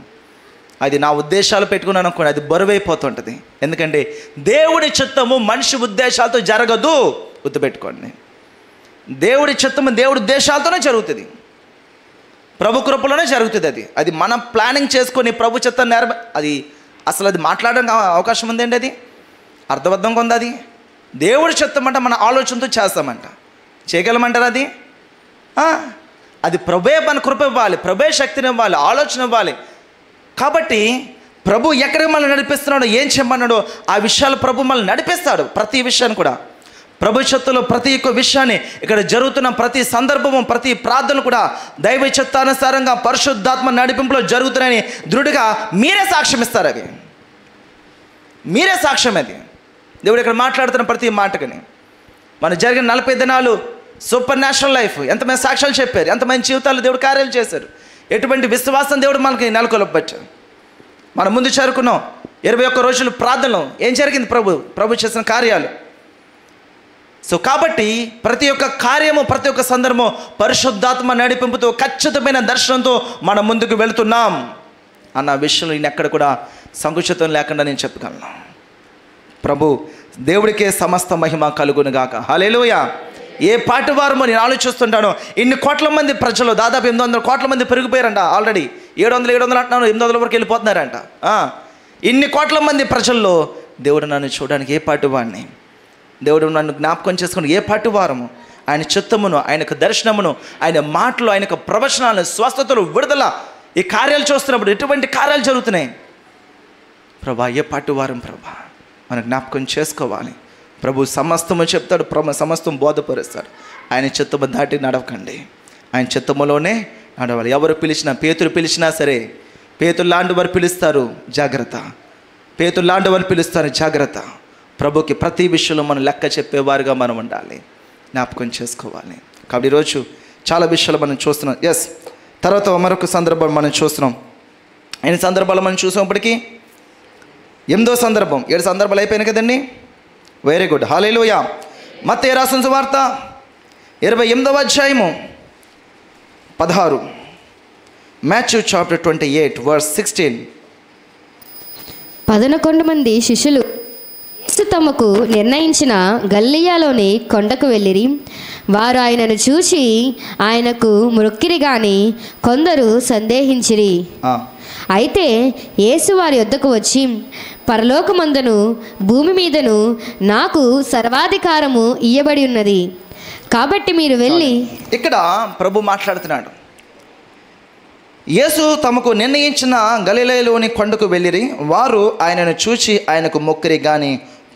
అది నా ఉద్దేశాలు పెట్టుకున్నాను అనుకోండి, అది బరువైపోతుంటుంది. ఎందుకంటే దేవుడి చిత్తము మనిషి ఉద్దేశాలతో జరగదు. గుర్తుపెట్టుకోండి, దేవుడి చిత్తము దేవుడి ఉద్దేశాలతోనే జరుగుతుంది, ప్రభు కృపలోనే జరుగుతుంది. అది మనం ప్లానింగ్ చేసుకొని ప్రభు చిత్తం అది అసలు అది మాట్లాడడానికి అవకాశం ఉందండి? అది అర్థబద్ధంగా ఉంది. అది దేవుడి చిత్తం అంటే మన ఆలోచనతో చేస్తామంట. చేయగలమంటారా? అది ప్రభే మన కృప ఇవ్వాలి, ప్రభే శక్తిని ఇవ్వాలి, ఆలోచన ఇవ్వాలి. కాబట్టి ప్రభు ఎక్కడికి మనల్ని నడిపిస్తున్నాడో, ఏం చేయమన్నాడో ఆ విషయాలు ప్రభు మనల్ని నడిపిస్తాడు. ప్రతి విషయాన్ని కూడా ప్రభు చిత్తంలో ప్రతి ఒక్క విషయాన్ని, ఇక్కడ జరుగుతున్న ప్రతి సందర్భము, ప్రతి ప్రార్థన కూడా దైవ చిత్తానుసారంగా పరిశుద్ధాత్మ నడిపింపులో జరుగుతున్నాయని దృఢంగా మీరే సాక్ష్యం ఇస్తారు. అవి మీరే సాక్ష్యం. అది దేవుడు ఇక్కడ మాట్లాడుతున్న ప్రతి మాటకని మన జరిగిన 40 దినాలు సూపర్ న్యాచురల్ లైఫ్ ఎంతమంది సాక్ష్యాలు చెప్పారు, ఎంతమంది జీవితాలు దేవుడు కార్యాలు చేశారు, ఎటువంటి విశ్వాసం దేవుడు మనకి నెలకొల్పచ్చు. మనం ముందు చేరుకున్నాం 21 రోజులు ప్రార్థనలో ఏం జరిగింది? ప్రభు చేసిన కార్యాలు. సో కాబట్టి ప్రతి ఒక్క కార్యము, ప్రతి ఒక్క సందర్భం పరిశుద్ధాత్మ నడిపింపుతో ఖచ్చితమైన దర్శనంతో మనం ముందుకు వెళుతున్నాం అన్న విషయంలో నేను ఎక్కడ కూడా సంకుచితం లేకుండా నేను చెప్పగలను. ప్రభు దేవుడికే సమస్త మహిమ కలుగును గాక. హల్లెలూయా. ఏ పాటి వారమో నేను ఆలోచిస్తుంటాను. ఇన్ని కోట్ల మంది ప్రజలు, దాదాపు 800 కోట్ల మంది పెరిగిపోయారంట. ఆల్రెడీ 700 అంటున్నాను, 800 వరకు వెళ్ళిపోతున్నారంట. ఇన్ని కోట్ల మంది ప్రజల్లో దేవుడు నన్ను చూడడానికి ఏ పాటి వాడిని, దేవుడు నన్ను జ్ఞాపకం చేసుకుని ఏ పాటి వారము, ఆయన చిత్తమును, ఆయనకు దర్శనమును, ఆయన మాటలు, ఆయనకు ప్రవచనాలు, స్వస్థతలు, విడుదల, ఈ కార్యాలు చూస్తున్నప్పుడు ఎటువంటి కార్యాలు జరుగుతున్నాయి? ప్రభా ఏ పాటి వారం ప్రభా మనం జ్ఞాపకం చేసుకోవాలి. ప్రభు సమస్తము చెప్తాడు, సమస్తం బోధపరుస్తాడు. ఆయన చిత్తము దాటి నడవకండి, ఆయన చిత్తములోనే నడవాలి. ఎవరు పిలిచినా, పేతురు పిలిచినా సరే, పేతురు లాంటి వారు పిలుస్తారు, జాగ్రత్త. పేతురు లాంటి వారు పిలుస్తారు, జాగ్రత్త. ప్రభుకి ప్రతి విషయంలో మనం లెక్క చెప్పేవారుగా మనం ఉండాలి, జ్ఞాపకం చేసుకోవాలి. కాబట్టి ఈరోజు చాలా విషయాలు మనం చూస్తున్నాం. ఎస్, తర్వాత మరొక సందర్భం మనం చూస్తున్నాం. ఎన్ని సందర్భాలు మనం చూసినప్పటికీ 8వ సందర్భం, 7 సందర్భాలు అయిపోయినాయి కదండి. వెరీ గుడ్, హల్లెలూయా. మత్తయి రాసిన సువార్త 28వ అధ్యాయము 16. Matthew chapter 28 verse 16. 11 మంది శిష్యులు యేసు తమకు నిర్ణయించిన గలిలయలోని కొండకు వెళ్ళిరి. వారు ఆయనను చూసి ఆయనకు మ్రొక్కిరి గాని కొందరు సందేహించిరి. అయితే యేసు వారి యొద్దకు వచ్చి, పరలోకమందును భూమి మీదను నాకు సర్వాధికారము ఇయ్యబడి ఉన్నది, కాబట్టి మీరు వెళ్ళి. ఇక్కడ ప్రభు మాట్లాడుతున్నాడు. యేసు తమకు నిర్ణయించిన గలిలయలోని కొండకు వెళ్ళిరి. వారు ఆయనను చూచి ఆయనకు మొక్కిరి గాని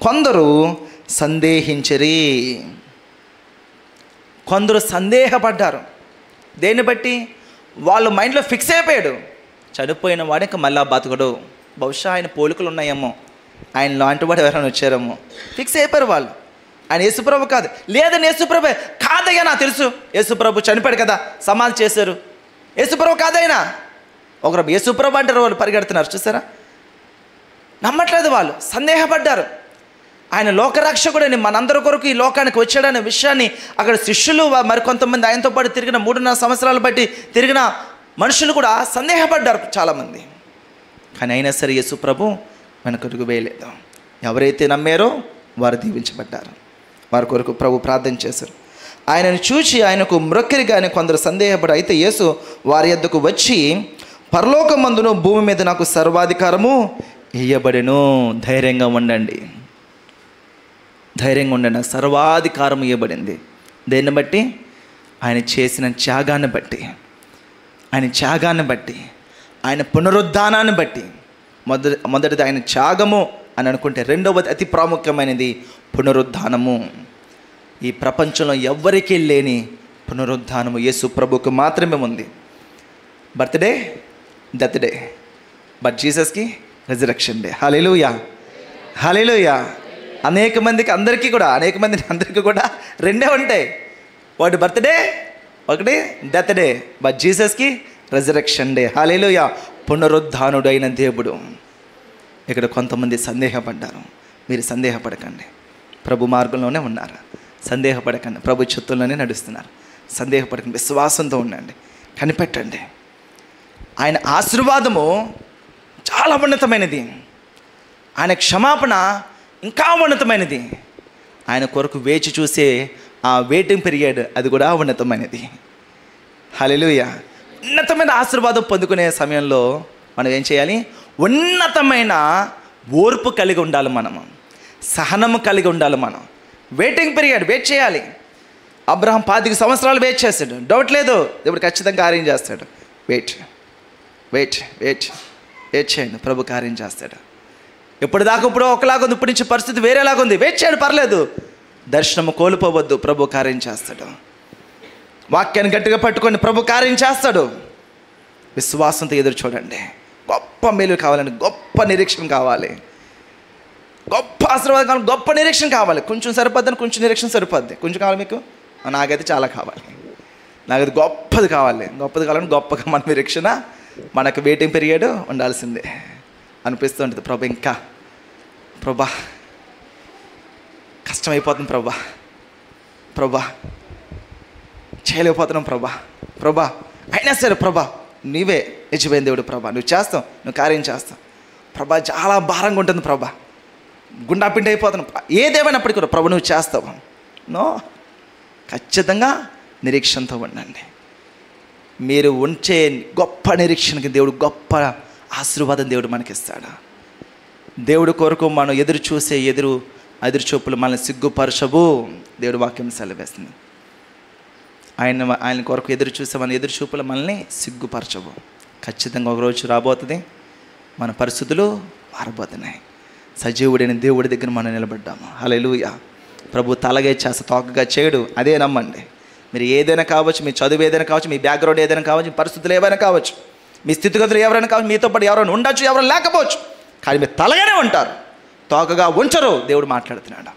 కొందరు సందేహించిరి. కొందరు సందేహపడ్డారు. దేన్ని బట్టి? వాళ్ళు మైండ్లో ఫిక్స్ అయిపోయాడు, చనిపోయిన వాడికి మళ్ళా బతకడు, బహుశా ఆయన పోలికలు ఉన్నాయేమో, ఆయన లాంటి వాడు ఎవరైనా వచ్చారేమో, ఫిక్స్ అయిపోయారు వాళ్ళు. ఆయన యేసుప్రభు కాదు. లేదని యేసుప్రభు కాదయ్యా, నాకు తెలుసు యేసుప్రభు చనిపోయాడు కదా, సమాధి చేశారు, యేసుప్రభు కాదైనా. ఒకరు యేసుప్రభు అంటారు, వాళ్ళు పరిగెడుతున్నారు. చూసారా? నమ్మట్లేదు వాళ్ళు, సందేహపడ్డారు. ఆయన లోకరక్షకుడని, మనందరి కొరకు ఈ లోకానికి వచ్చాడనే విషయాన్ని అక్కడ శిష్యులు మరికొంతమంది ఆయనతో పాటు తిరిగిన 3.5 సంవత్సరాలు బట్టి తిరిగిన మనుషులు కూడా సందేహపడ్డారు చాలామంది. కానీ అయినా సరే యేసుప్రభు వెనకడుగు వేయలేదు. ఎవరైతే నమ్మారో వారు దీవించబడ్డారు. వారి కొరకు ప్రభు ప్రార్థన చేశారు. ఆయనను చూచి ఆయనకు మ్రొక్కిరి గాని కొందరు సందేహపడి. అయితే యేసు వారి యొద్దకు వచ్చి, పరలోకమందును భూమి మీద నాకు సర్వాధికారము ఇయ్యబడెను. ధైర్యంగా ఉండండి, ధైర్యంగా ఉండండి. నాకు సర్వాధికారం ఇవ్వబడింది. దేన్ని బట్టి? ఆయన చేసిన త్యాగాన్ని బట్టి, ఆయన త్యాగాన్ని బట్టి, ఆయన పునరుద్ధానాన్ని బట్టి. మొదటిది ఆయన త్యాగము అని అనుకుంటే, రెండవది అతి ప్రాముఖ్యమైనది పునరుద్ధానము. ఈ ప్రపంచంలో ఎవ్వరికీ లేని పునరుద్ధానము యేసు ప్రభుకు మాత్రమే ఉంది. బర్త్డే, డెత్ డే, బట్ జీసస్కి రెజరెక్షన్ డే. Hallelujah, hallelujah. అనేక మందికి అందరికీ కూడా రెండే ఉంటాయి. ఒకటి బర్త్డే, ఒకటి డెత్ డే, బట్ జీసస్కి రెజరెక్షన్ డే. హల్లెలూయా. పునరుద్ధానుడైన దేవుడు. ఇక్కడ కొంతమంది సందేహపడ్డారు. మీరు సందేహపడకండి, ప్రభు మార్గంలోనే ఉన్నారు. సందేహపడకండి, ప్రభు చిత్తంలోనే నడుస్తున్నారు. సందేహపడకండి, విశ్వాసంతో ఉండండి, కనిపెట్టండి. ఆయన ఆశీర్వాదము చాలా ఉన్నతమైనది, ఆయన క్షమాపణ ఇంకా ఉన్నతమైనది, ఆయన కొరకు వేచి చూసే ఆ వెయిటింగ్ పీరియడ్ అది కూడా ఉన్నతమైనది. హల్లెలూయా. ఉన్నతమైన ఆశీర్వాదం పొందుకునే సమయంలో మనం ఏం చేయాలి? ఉన్నతమైన ఓర్పు కలిగి ఉండాలి, మనము సహనము కలిగి ఉండాలి. మనం వెయిటింగ్ పీరియడ్ వెయిట్ చేయాలి. అబ్రహాం 25 సంవత్సరాలు వెయిట్ చేస్తాడు, డౌట్ లేదు, దేవుడు ఖచ్చితంగా కార్యం చేస్తాడు. వెయిట్ వెయిట్ వెయిట్ వెయిట్ చేయండి, ప్రభు కార్యం చేస్తాడు. ఇప్పుడు దాకా ఇప్పుడు ఒకలాగా ఉంది, ఇప్పటి నుంచి పరిస్థితి వేరేలాగా ఉంది, వెయిట్ చేయండి, పర్లేదు. దర్శనము కోల్పోవద్దు, ప్రభు కార్యం చేస్తాడు. వాక్యాన్ని గట్టిగా పట్టుకొని ప్రభు కార్యం చేస్తాడు. విశ్వాసంతో ఎదురు చూడండి. గొప్ప మేలు కావాలండి, గొప్ప నిరీక్షణ కావాలి, గొప్ప ఆశీర్వాదం కావాలి, గొప్ప నిరీక్షణ కావాలి. కొంచెం సరిపోద్దని కొంచెం నిరీక్షణ సరిపోద్ది. కొంచెం కావాలి మీకు? నాకైతే చాలా కావాలి. నాకైతే గొప్పది కావాలి. గొప్పది కావాలని గొప్పగా మన నిరీక్షణ, మనకు వెయిటింగ్ పీరియడ్ ఉండాల్సిందే అనిపిస్తూ ఉంటుంది. ప్రభా ఇంకా ప్రభా కష్టమైపోతుంది, ప్రభా చేయలేకపోతున్నాం ప్రభా అయినా సరే ప్రభా నీవే నిజమైన దేవుడు ప్రభా, నువ్వు చేస్తావు, నువ్వు కార్యం చేస్తావు ప్రభా. చాలా భారంగా ఉంటుంది ప్రభా, గుండా పిండి అయిపోతున్నాం. ఏదేమైనప్పటికీ కూడా ప్రభు నువ్వు చేస్తావు. నో, ఖచ్చితంగా నిరీక్షణతో ఉండండి. మీరు ఉంచే గొప్ప నిరీక్షణకి దేవుడు గొప్ప ఆశీర్వాదం దేవుడు మనకిస్తాడు. దేవుడు కొరకు మనం ఎదురు చూసే ఎదురు చూపులు మనల్ని సిగ్గుపరచవు. దేవుడు వాక్యం సెలవేస్తుంది. ఆయన కొరకు ఎదురు చూసే మన ఎదురు చూపులు మనల్ని సిగ్గుపరచవు. ఖచ్చితంగా ఒకరోజు రాబోతుంది, మన పరిస్థితులు మారబోతున్నాయి. సజీవుడైన దేవుడి దగ్గర మనం నిలబడ్డాము. హల్లెలూయా. ప్రభు తలగా చేస్త తోకగా చేయడు, అదే నమ్మండి. మీరు ఏదైనా కావచ్చు, మీ చదువు ఏదైనా కావచ్చు, మీ బ్యాక్గ్రౌండ్ ఏదైనా కావచ్చు, మీ పరిస్థితులు ఏవైనా కావచ్చు, మీ స్థితిగతులు ఎవరైనా కావచ్చు, మీతో పాటు ఎవరైనా ఉండొచ్చు, ఎవరైనా లేకపోవచ్చు, కానీ మీరు తలగానే ఉంటారు, తోకగా ఉంచరు. దేవుడు మాట్లాడుతున్నాడు.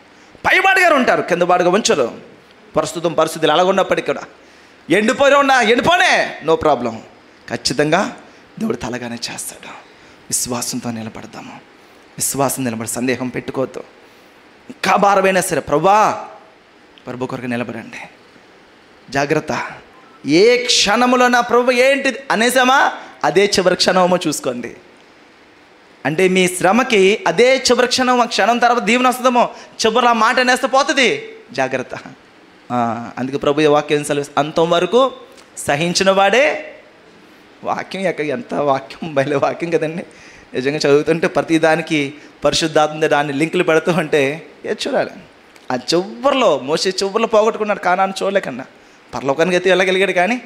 పైబాటుగా ఉంటారు, కింద బాటుగా ఉంచరు. పరిస్థితులు అలాగున్నప్పటికీ కూడా ఎండిపోనే నో ప్రాబ్లం. ఖచ్చితంగా దేవుడు తలగానే చేస్తాడు. విశ్వాసంతో నిలబడదాము. విశ్వాసం నిలబడి సందేహం పెట్టుకోవద్దు. ఇంకా భారమైనా సరే ప్రభా ప్రభు కొరకు నిలబడండి. జాగ్రత్త. ఏ క్షణములో నా ప్రభు ఏంటి అనేసామా, అదే చివరి క్షణమో చూసుకోండి. అంటే మీ శ్రమకి అదే చివరి క్షణం, ఆ క్షణం తర్వాత దీవెన వస్తుందేమో, చివరి ఆ మాట అనేస్తే పోతుంది. జాగ్రత్త. అందుకే ప్రభు వాక్యం అంతం వరకు సహించిన వాడే. వాక్యం ఎంత వాక్యం బయలు వాక్యం కదండి. నిజంగా చదువుతుంటే ప్రతిదానికి పరిశుద్ధాత్మ దాన్ని లింకులు పెడుతూ ఉంటే చూడాలి. ఆ చివరిలో మోసే చివరిలో పోగొట్టుకున్నాడు, కానాన్ని చూడలేకన్నా. పరలోకానికి అయితే వెళ్ళగలిగాడు కానీ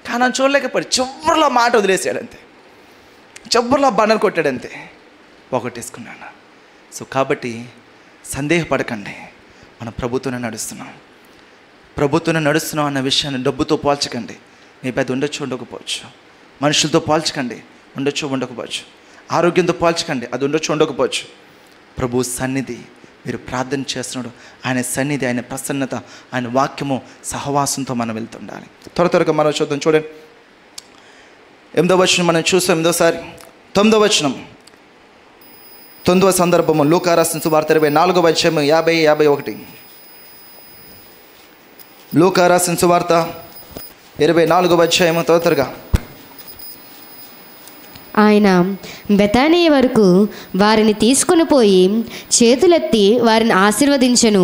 కానాన్ని చూడలేకపోయాడు. చివరిలో మాట వదిలేసాడు అంతే, చివరిలో బండలు కొట్టాడు అంతే, పోగొట్టేసుకున్నాను. సో కాబట్టి సందేహపడకండి, మనం ప్రభుత్వనే నడుస్తున్నాం. ప్రభుత్వనే నడుస్తున్నాం అన్న విషయాన్ని డబ్బుతో పోల్చకండి. మీ పెద్ద ఉండొచ్చు ఉండకపోవచ్చు, మనుషులతో పోల్చకండి, ఉండొచ్చు ఉండకపోవచ్చు, ఆరోగ్యంతో పోల్చకండి, అది ఉండొచ్చు ఉండకపోవచ్చు. ప్రభు సన్నిధి మీరు ప్రార్థన చేస్తున్నాడు, ఆయన సన్నిధి, ఆయన ప్రసన్నత, ఆయన వాక్యము, సహవాసంతో మనం వెళ్తుండాలి. త్వరగా మనం చూద్దాం. చూడండి 8వ వచనం మనం చూసాం. 8వ 9వ వచనం, 9వ సందర్భము లూకా రాసిన సువార్త 24వ అధ్యాయం 50-51. లూకా రాసిన సువార్త 24వ అధ్యాయం త్వరగా. ఆయన బెతానియ వరకు వారిని తీసుకుని పోయి చేతులెత్తి వారిని ఆశీర్వదించెను.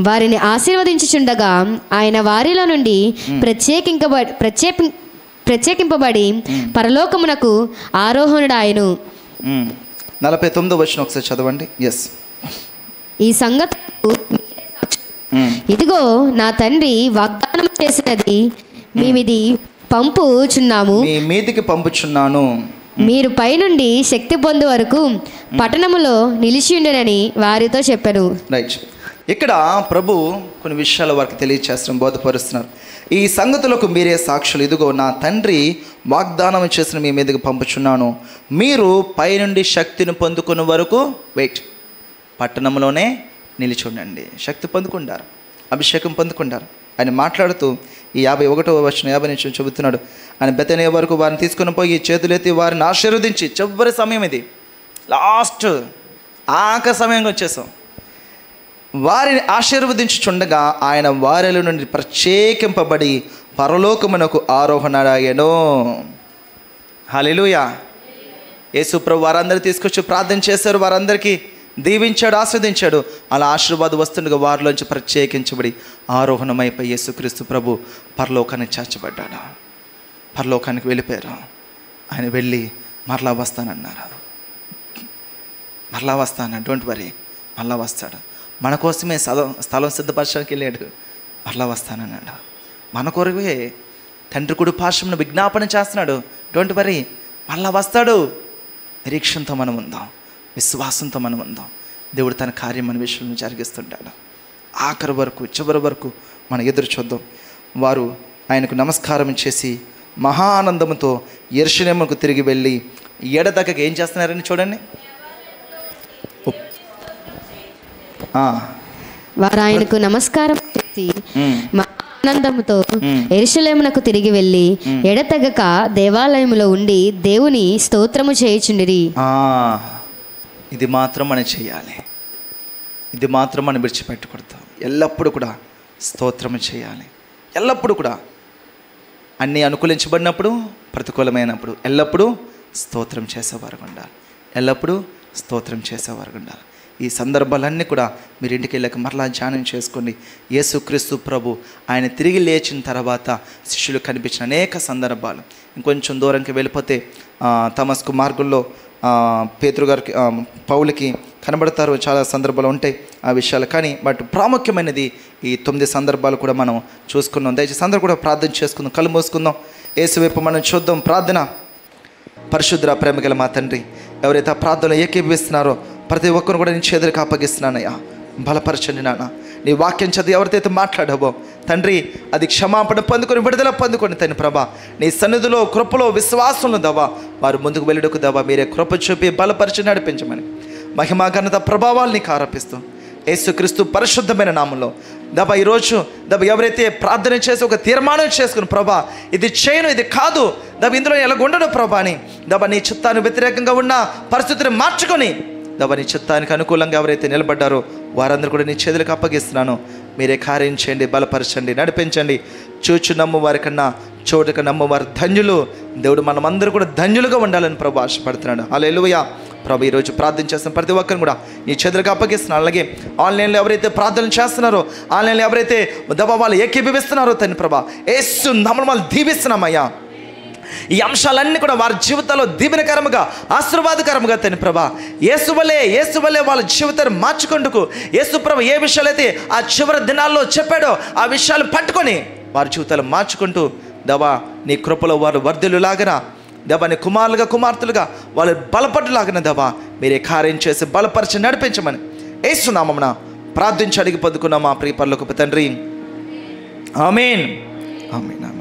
వారిని ఆశీర్వదించుచుండగా ఆయన వారిలో నుండి ప్రత్యేకింపబడి పరలోకమునకు ఆరోహణుడాయను. 49వ వచనం ఒకసారి చదవండి. ఎస్. ఈ సంగతి ఇదిగో నా తండ్రి వాగ్దానం చేసినది మేమిది పంపుచున్నాము, మీ మీదికి పంపుచున్నాను, మీరు పైనుండి శక్తి పొందు వరకు పట్టణములో నిలిచి ఉండనని వారితో చెప్పారు. రైట్. ఇక్కడ ప్రభు కొన్ని విషయాలు వారికి తెలియచేస్తున్నారు, బోధపరుస్తున్నారు. ఈ సంగతులకు మీరే సాక్షులు. ఇదిగో నా తండ్రి వాగ్దానం చేసిన మీ మీదకి పంపుచున్నాను, మీరు పైనుండి శక్తిని పొందుకునే వరకు వెయిట్, పట్టణంలోనే నిలిచి ఉండండి. శక్తి పొందుకుంటారు, అభిషేకం పొందుకుంటారు. ఆయన మాట్లాడుతూ ఈ 51వ వచనం 50 నుంచి చెబుతున్నాడు. ఆయన బెతనియ వరకు వారిని తీసుకుని పోయి చేతులెత్తి వారిని ఆశీర్వదించి, చివరి సమయం ఇది, లాస్ట్ ఆఖరి సమయంగా వచ్చేసాం. వారిని ఆశీర్వదించుచుండగా ఆయన వారిలో నుండి ప్రత్యేకింపబడి పరలోకమునకు ఆరోహణాయను. హల్లెలూయా. యేసు ప్రభు వారందరూ తీసుకొచ్చి ప్రార్థన చేశారు, వారందరికీ దీవించాడు, ఆస్వాదించాడు. అలా ఆశీర్వాదం వస్తుండగా వారిలోంచి ప్రత్యేకించబడి ఆరోహణమైపోయి యేసుక్రీస్తు ప్రభు పరలోకానికి చేర్చబడ్డాడు. పరలోకానికి వెళ్ళిపోయారు. ఆయన వెళ్ళి మరలా వస్తానన్నారు. మరలా వస్తాను, డోంట్ వరీ, మరలా వస్తాడు. మన కోసమే స్థలం సిద్ధపరచడానికి వెళ్ళాడు, మరలా వస్తానన్నాడు. మన కొరకే తండ్రి కుడి పార్శ్వమున విజ్ఞాపన చేస్తున్నాడు, డోంట్ వరీ, మరలా వస్తాడు. నిరీక్షణతో మనం ఉందాం, విశ్వాసంతో మనం ఉందాం. దేవుడు తన కార్యం మన విషయంలో జరిగిస్తుంటాడు. ఆఖరి వరకు, చివరి వరకు మనం ఎదురు చూద్దాం. వారు ఆయనకు నమస్కారం చేసి మహా ఆనందంతో యెరూషలేముకు తిరిగి వెళ్ళి ఎడతెగక ఏం చేస్తున్నారని చూడండి. వారు ఆయనకు నమస్కారం చేసి ఆనందంతో యెరూషలేమునకు తిరిగి వెళ్ళి ఎడతెగక దేవాలయములో ఉండి దేవుని స్తోత్రము చేయుచుండిరి. ఇది మాత్రం మనం చేయాలి, ఇది మాత్రం మనం విడిచిపెట్టకూడదు. ఎల్లప్పుడూ కూడా స్తోత్రము చేయాలి. ఎల్లప్పుడూ కూడా అన్నీ అనుకూలించబడినప్పుడు, ప్రతికూలమైనప్పుడు ఎల్లప్పుడూ స్తోత్రం చేసేవారు ఉండాలి. ఎల్లప్పుడూ స్తోత్రం చేసేవారు ఉండాలి. ఈ సందర్భాలన్నీ కూడా మీరు ఇంటికి వెళ్ళాక మరలా ధ్యానం చేసుకోండి. యేసుక్రీస్తు ప్రభు ఆయన తిరిగి లేచిన తర్వాత శిష్యులు కనిపించిన అనేక సందర్భాలు. ఇంకొంచెం దూరంకి వెళ్ళిపోతే తమస్కు మార్గంలో పేతురు గారికి, పౌలుకి కనబడతారు. చాలా సందర్భాలు ఉంటాయి ఆ విషయాలు. కానీ బట్ ప్రాముఖ్యమైనది ఈ 9 సందర్భాలు కూడా మనం చూసుకున్నాం. దయచేసి అందరూ కూడా ప్రార్థన చేసుకుందాం, కళ్ళు మూసుకుందాం, యేసు వైపు మనం చూద్దాం. ప్రార్థన. పరిశుద్ధ ప్రేమగల మా తండ్రి, ఎవరైతే ఆ ప్రార్థనలో ఏకీభవిస్తున్నారో ప్రతి ఒక్కరు కూడా నీ చేతులకు అప్పగిస్తున్నానయ్యా. బలపరచండి నాన్న. నీ వాక్యం చదివి ఎవరితో మాట్లాడావో తండ్రి, అది క్షమాపణ పొందుకొని విడుదల పొందుకొని తండ్రి ప్రభా, నీ సన్నిధిలో కృపలో విశ్వాసంలో దవా వారు ముందుకు వెళ్ళుటకు దవా మీరే కృప చూపి బలపరిచి నడిపించమని మహిమా ఘనత ప్రభావాలు నీకు ఆరోపిస్తూ యేసుక్రీస్తు పరిశుద్ధమైన నామంలో దబా ఈరోజు ఎవరైతే ప్రార్థన చేసి ఒక తీర్మానం చేసుకుని ప్రభా ఇది చేయను, ఇది కాదు, ఇందులో ఎలాగుండను ప్రభా అని నీ చిత్తానికి వ్యతిరేకంగా ఉన్న పరిస్థితిని మార్చుకొని నీ చిత్తానికి అనుకూలంగా ఎవరైతే నిలబడ్డారో వారందరూ కూడా నీ చేతులకు అప్పగిస్తున్నాను. మీరే కార్యం చేయండి, బలపరచండి, నడిపించండి. చూచు నమ్మువారి కన్నా చోటుక నమ్మువారు ధన్యులు. దేవుడు మనమందరూ కూడా ధన్యులుగా ఉండాలని ప్రభు ఆశపడుతున్నాడు. హల్లెలూయా. ప్రభు ఈరోజు ప్రార్థన చేస్తున్న ప్రతి ఒక్కరిని కూడా నీ చేతులకు అప్పగిస్తున్నాను. అలాగే ఆన్లైన్లో ఎవరైతే ప్రార్థన చేస్తున్నారో, ఆన్లైన్లో ఎవరైతే వాళ్ళు ఏకీభవిస్తున్నారో తండ్రి ప్రభా, యేసు నామమున వాళ్ళు దీవిస్తున్నామయ్యా. ఈ అంశాలన్నీ కూడా వారి జీవితాల్లో దీవెనకరముగా, ఆశీర్వాదకరముగా తండ్రి ప్రభా, యేసు వలే వాళ్ళ జీవితాన్ని మార్చుకుంటూ, యేసు ప్రభు ఏ విషయాలైతే ఆ చివరి దినాల్లో చెప్పాడో ఆ విషయాలు పట్టుకొని వారి జీవితాలు మార్చుకుంటూ దేవా నీ కృపలో వారు వర్ధిల్లులాగన దేవా, నీ కుమారులుగా కుమార్తెలుగా వాళ్ళు బలపడులాగిన దేవా మీరే కార్యం చేసి బలపరిచి నడిపించమని యేసు నామమున ప్రార్థించి అడిగి పొందుకున్నాం మా ప్రియ పరలోకపు తండ్రి. ఆమేన్, ఆమేన్, ఆమేన్.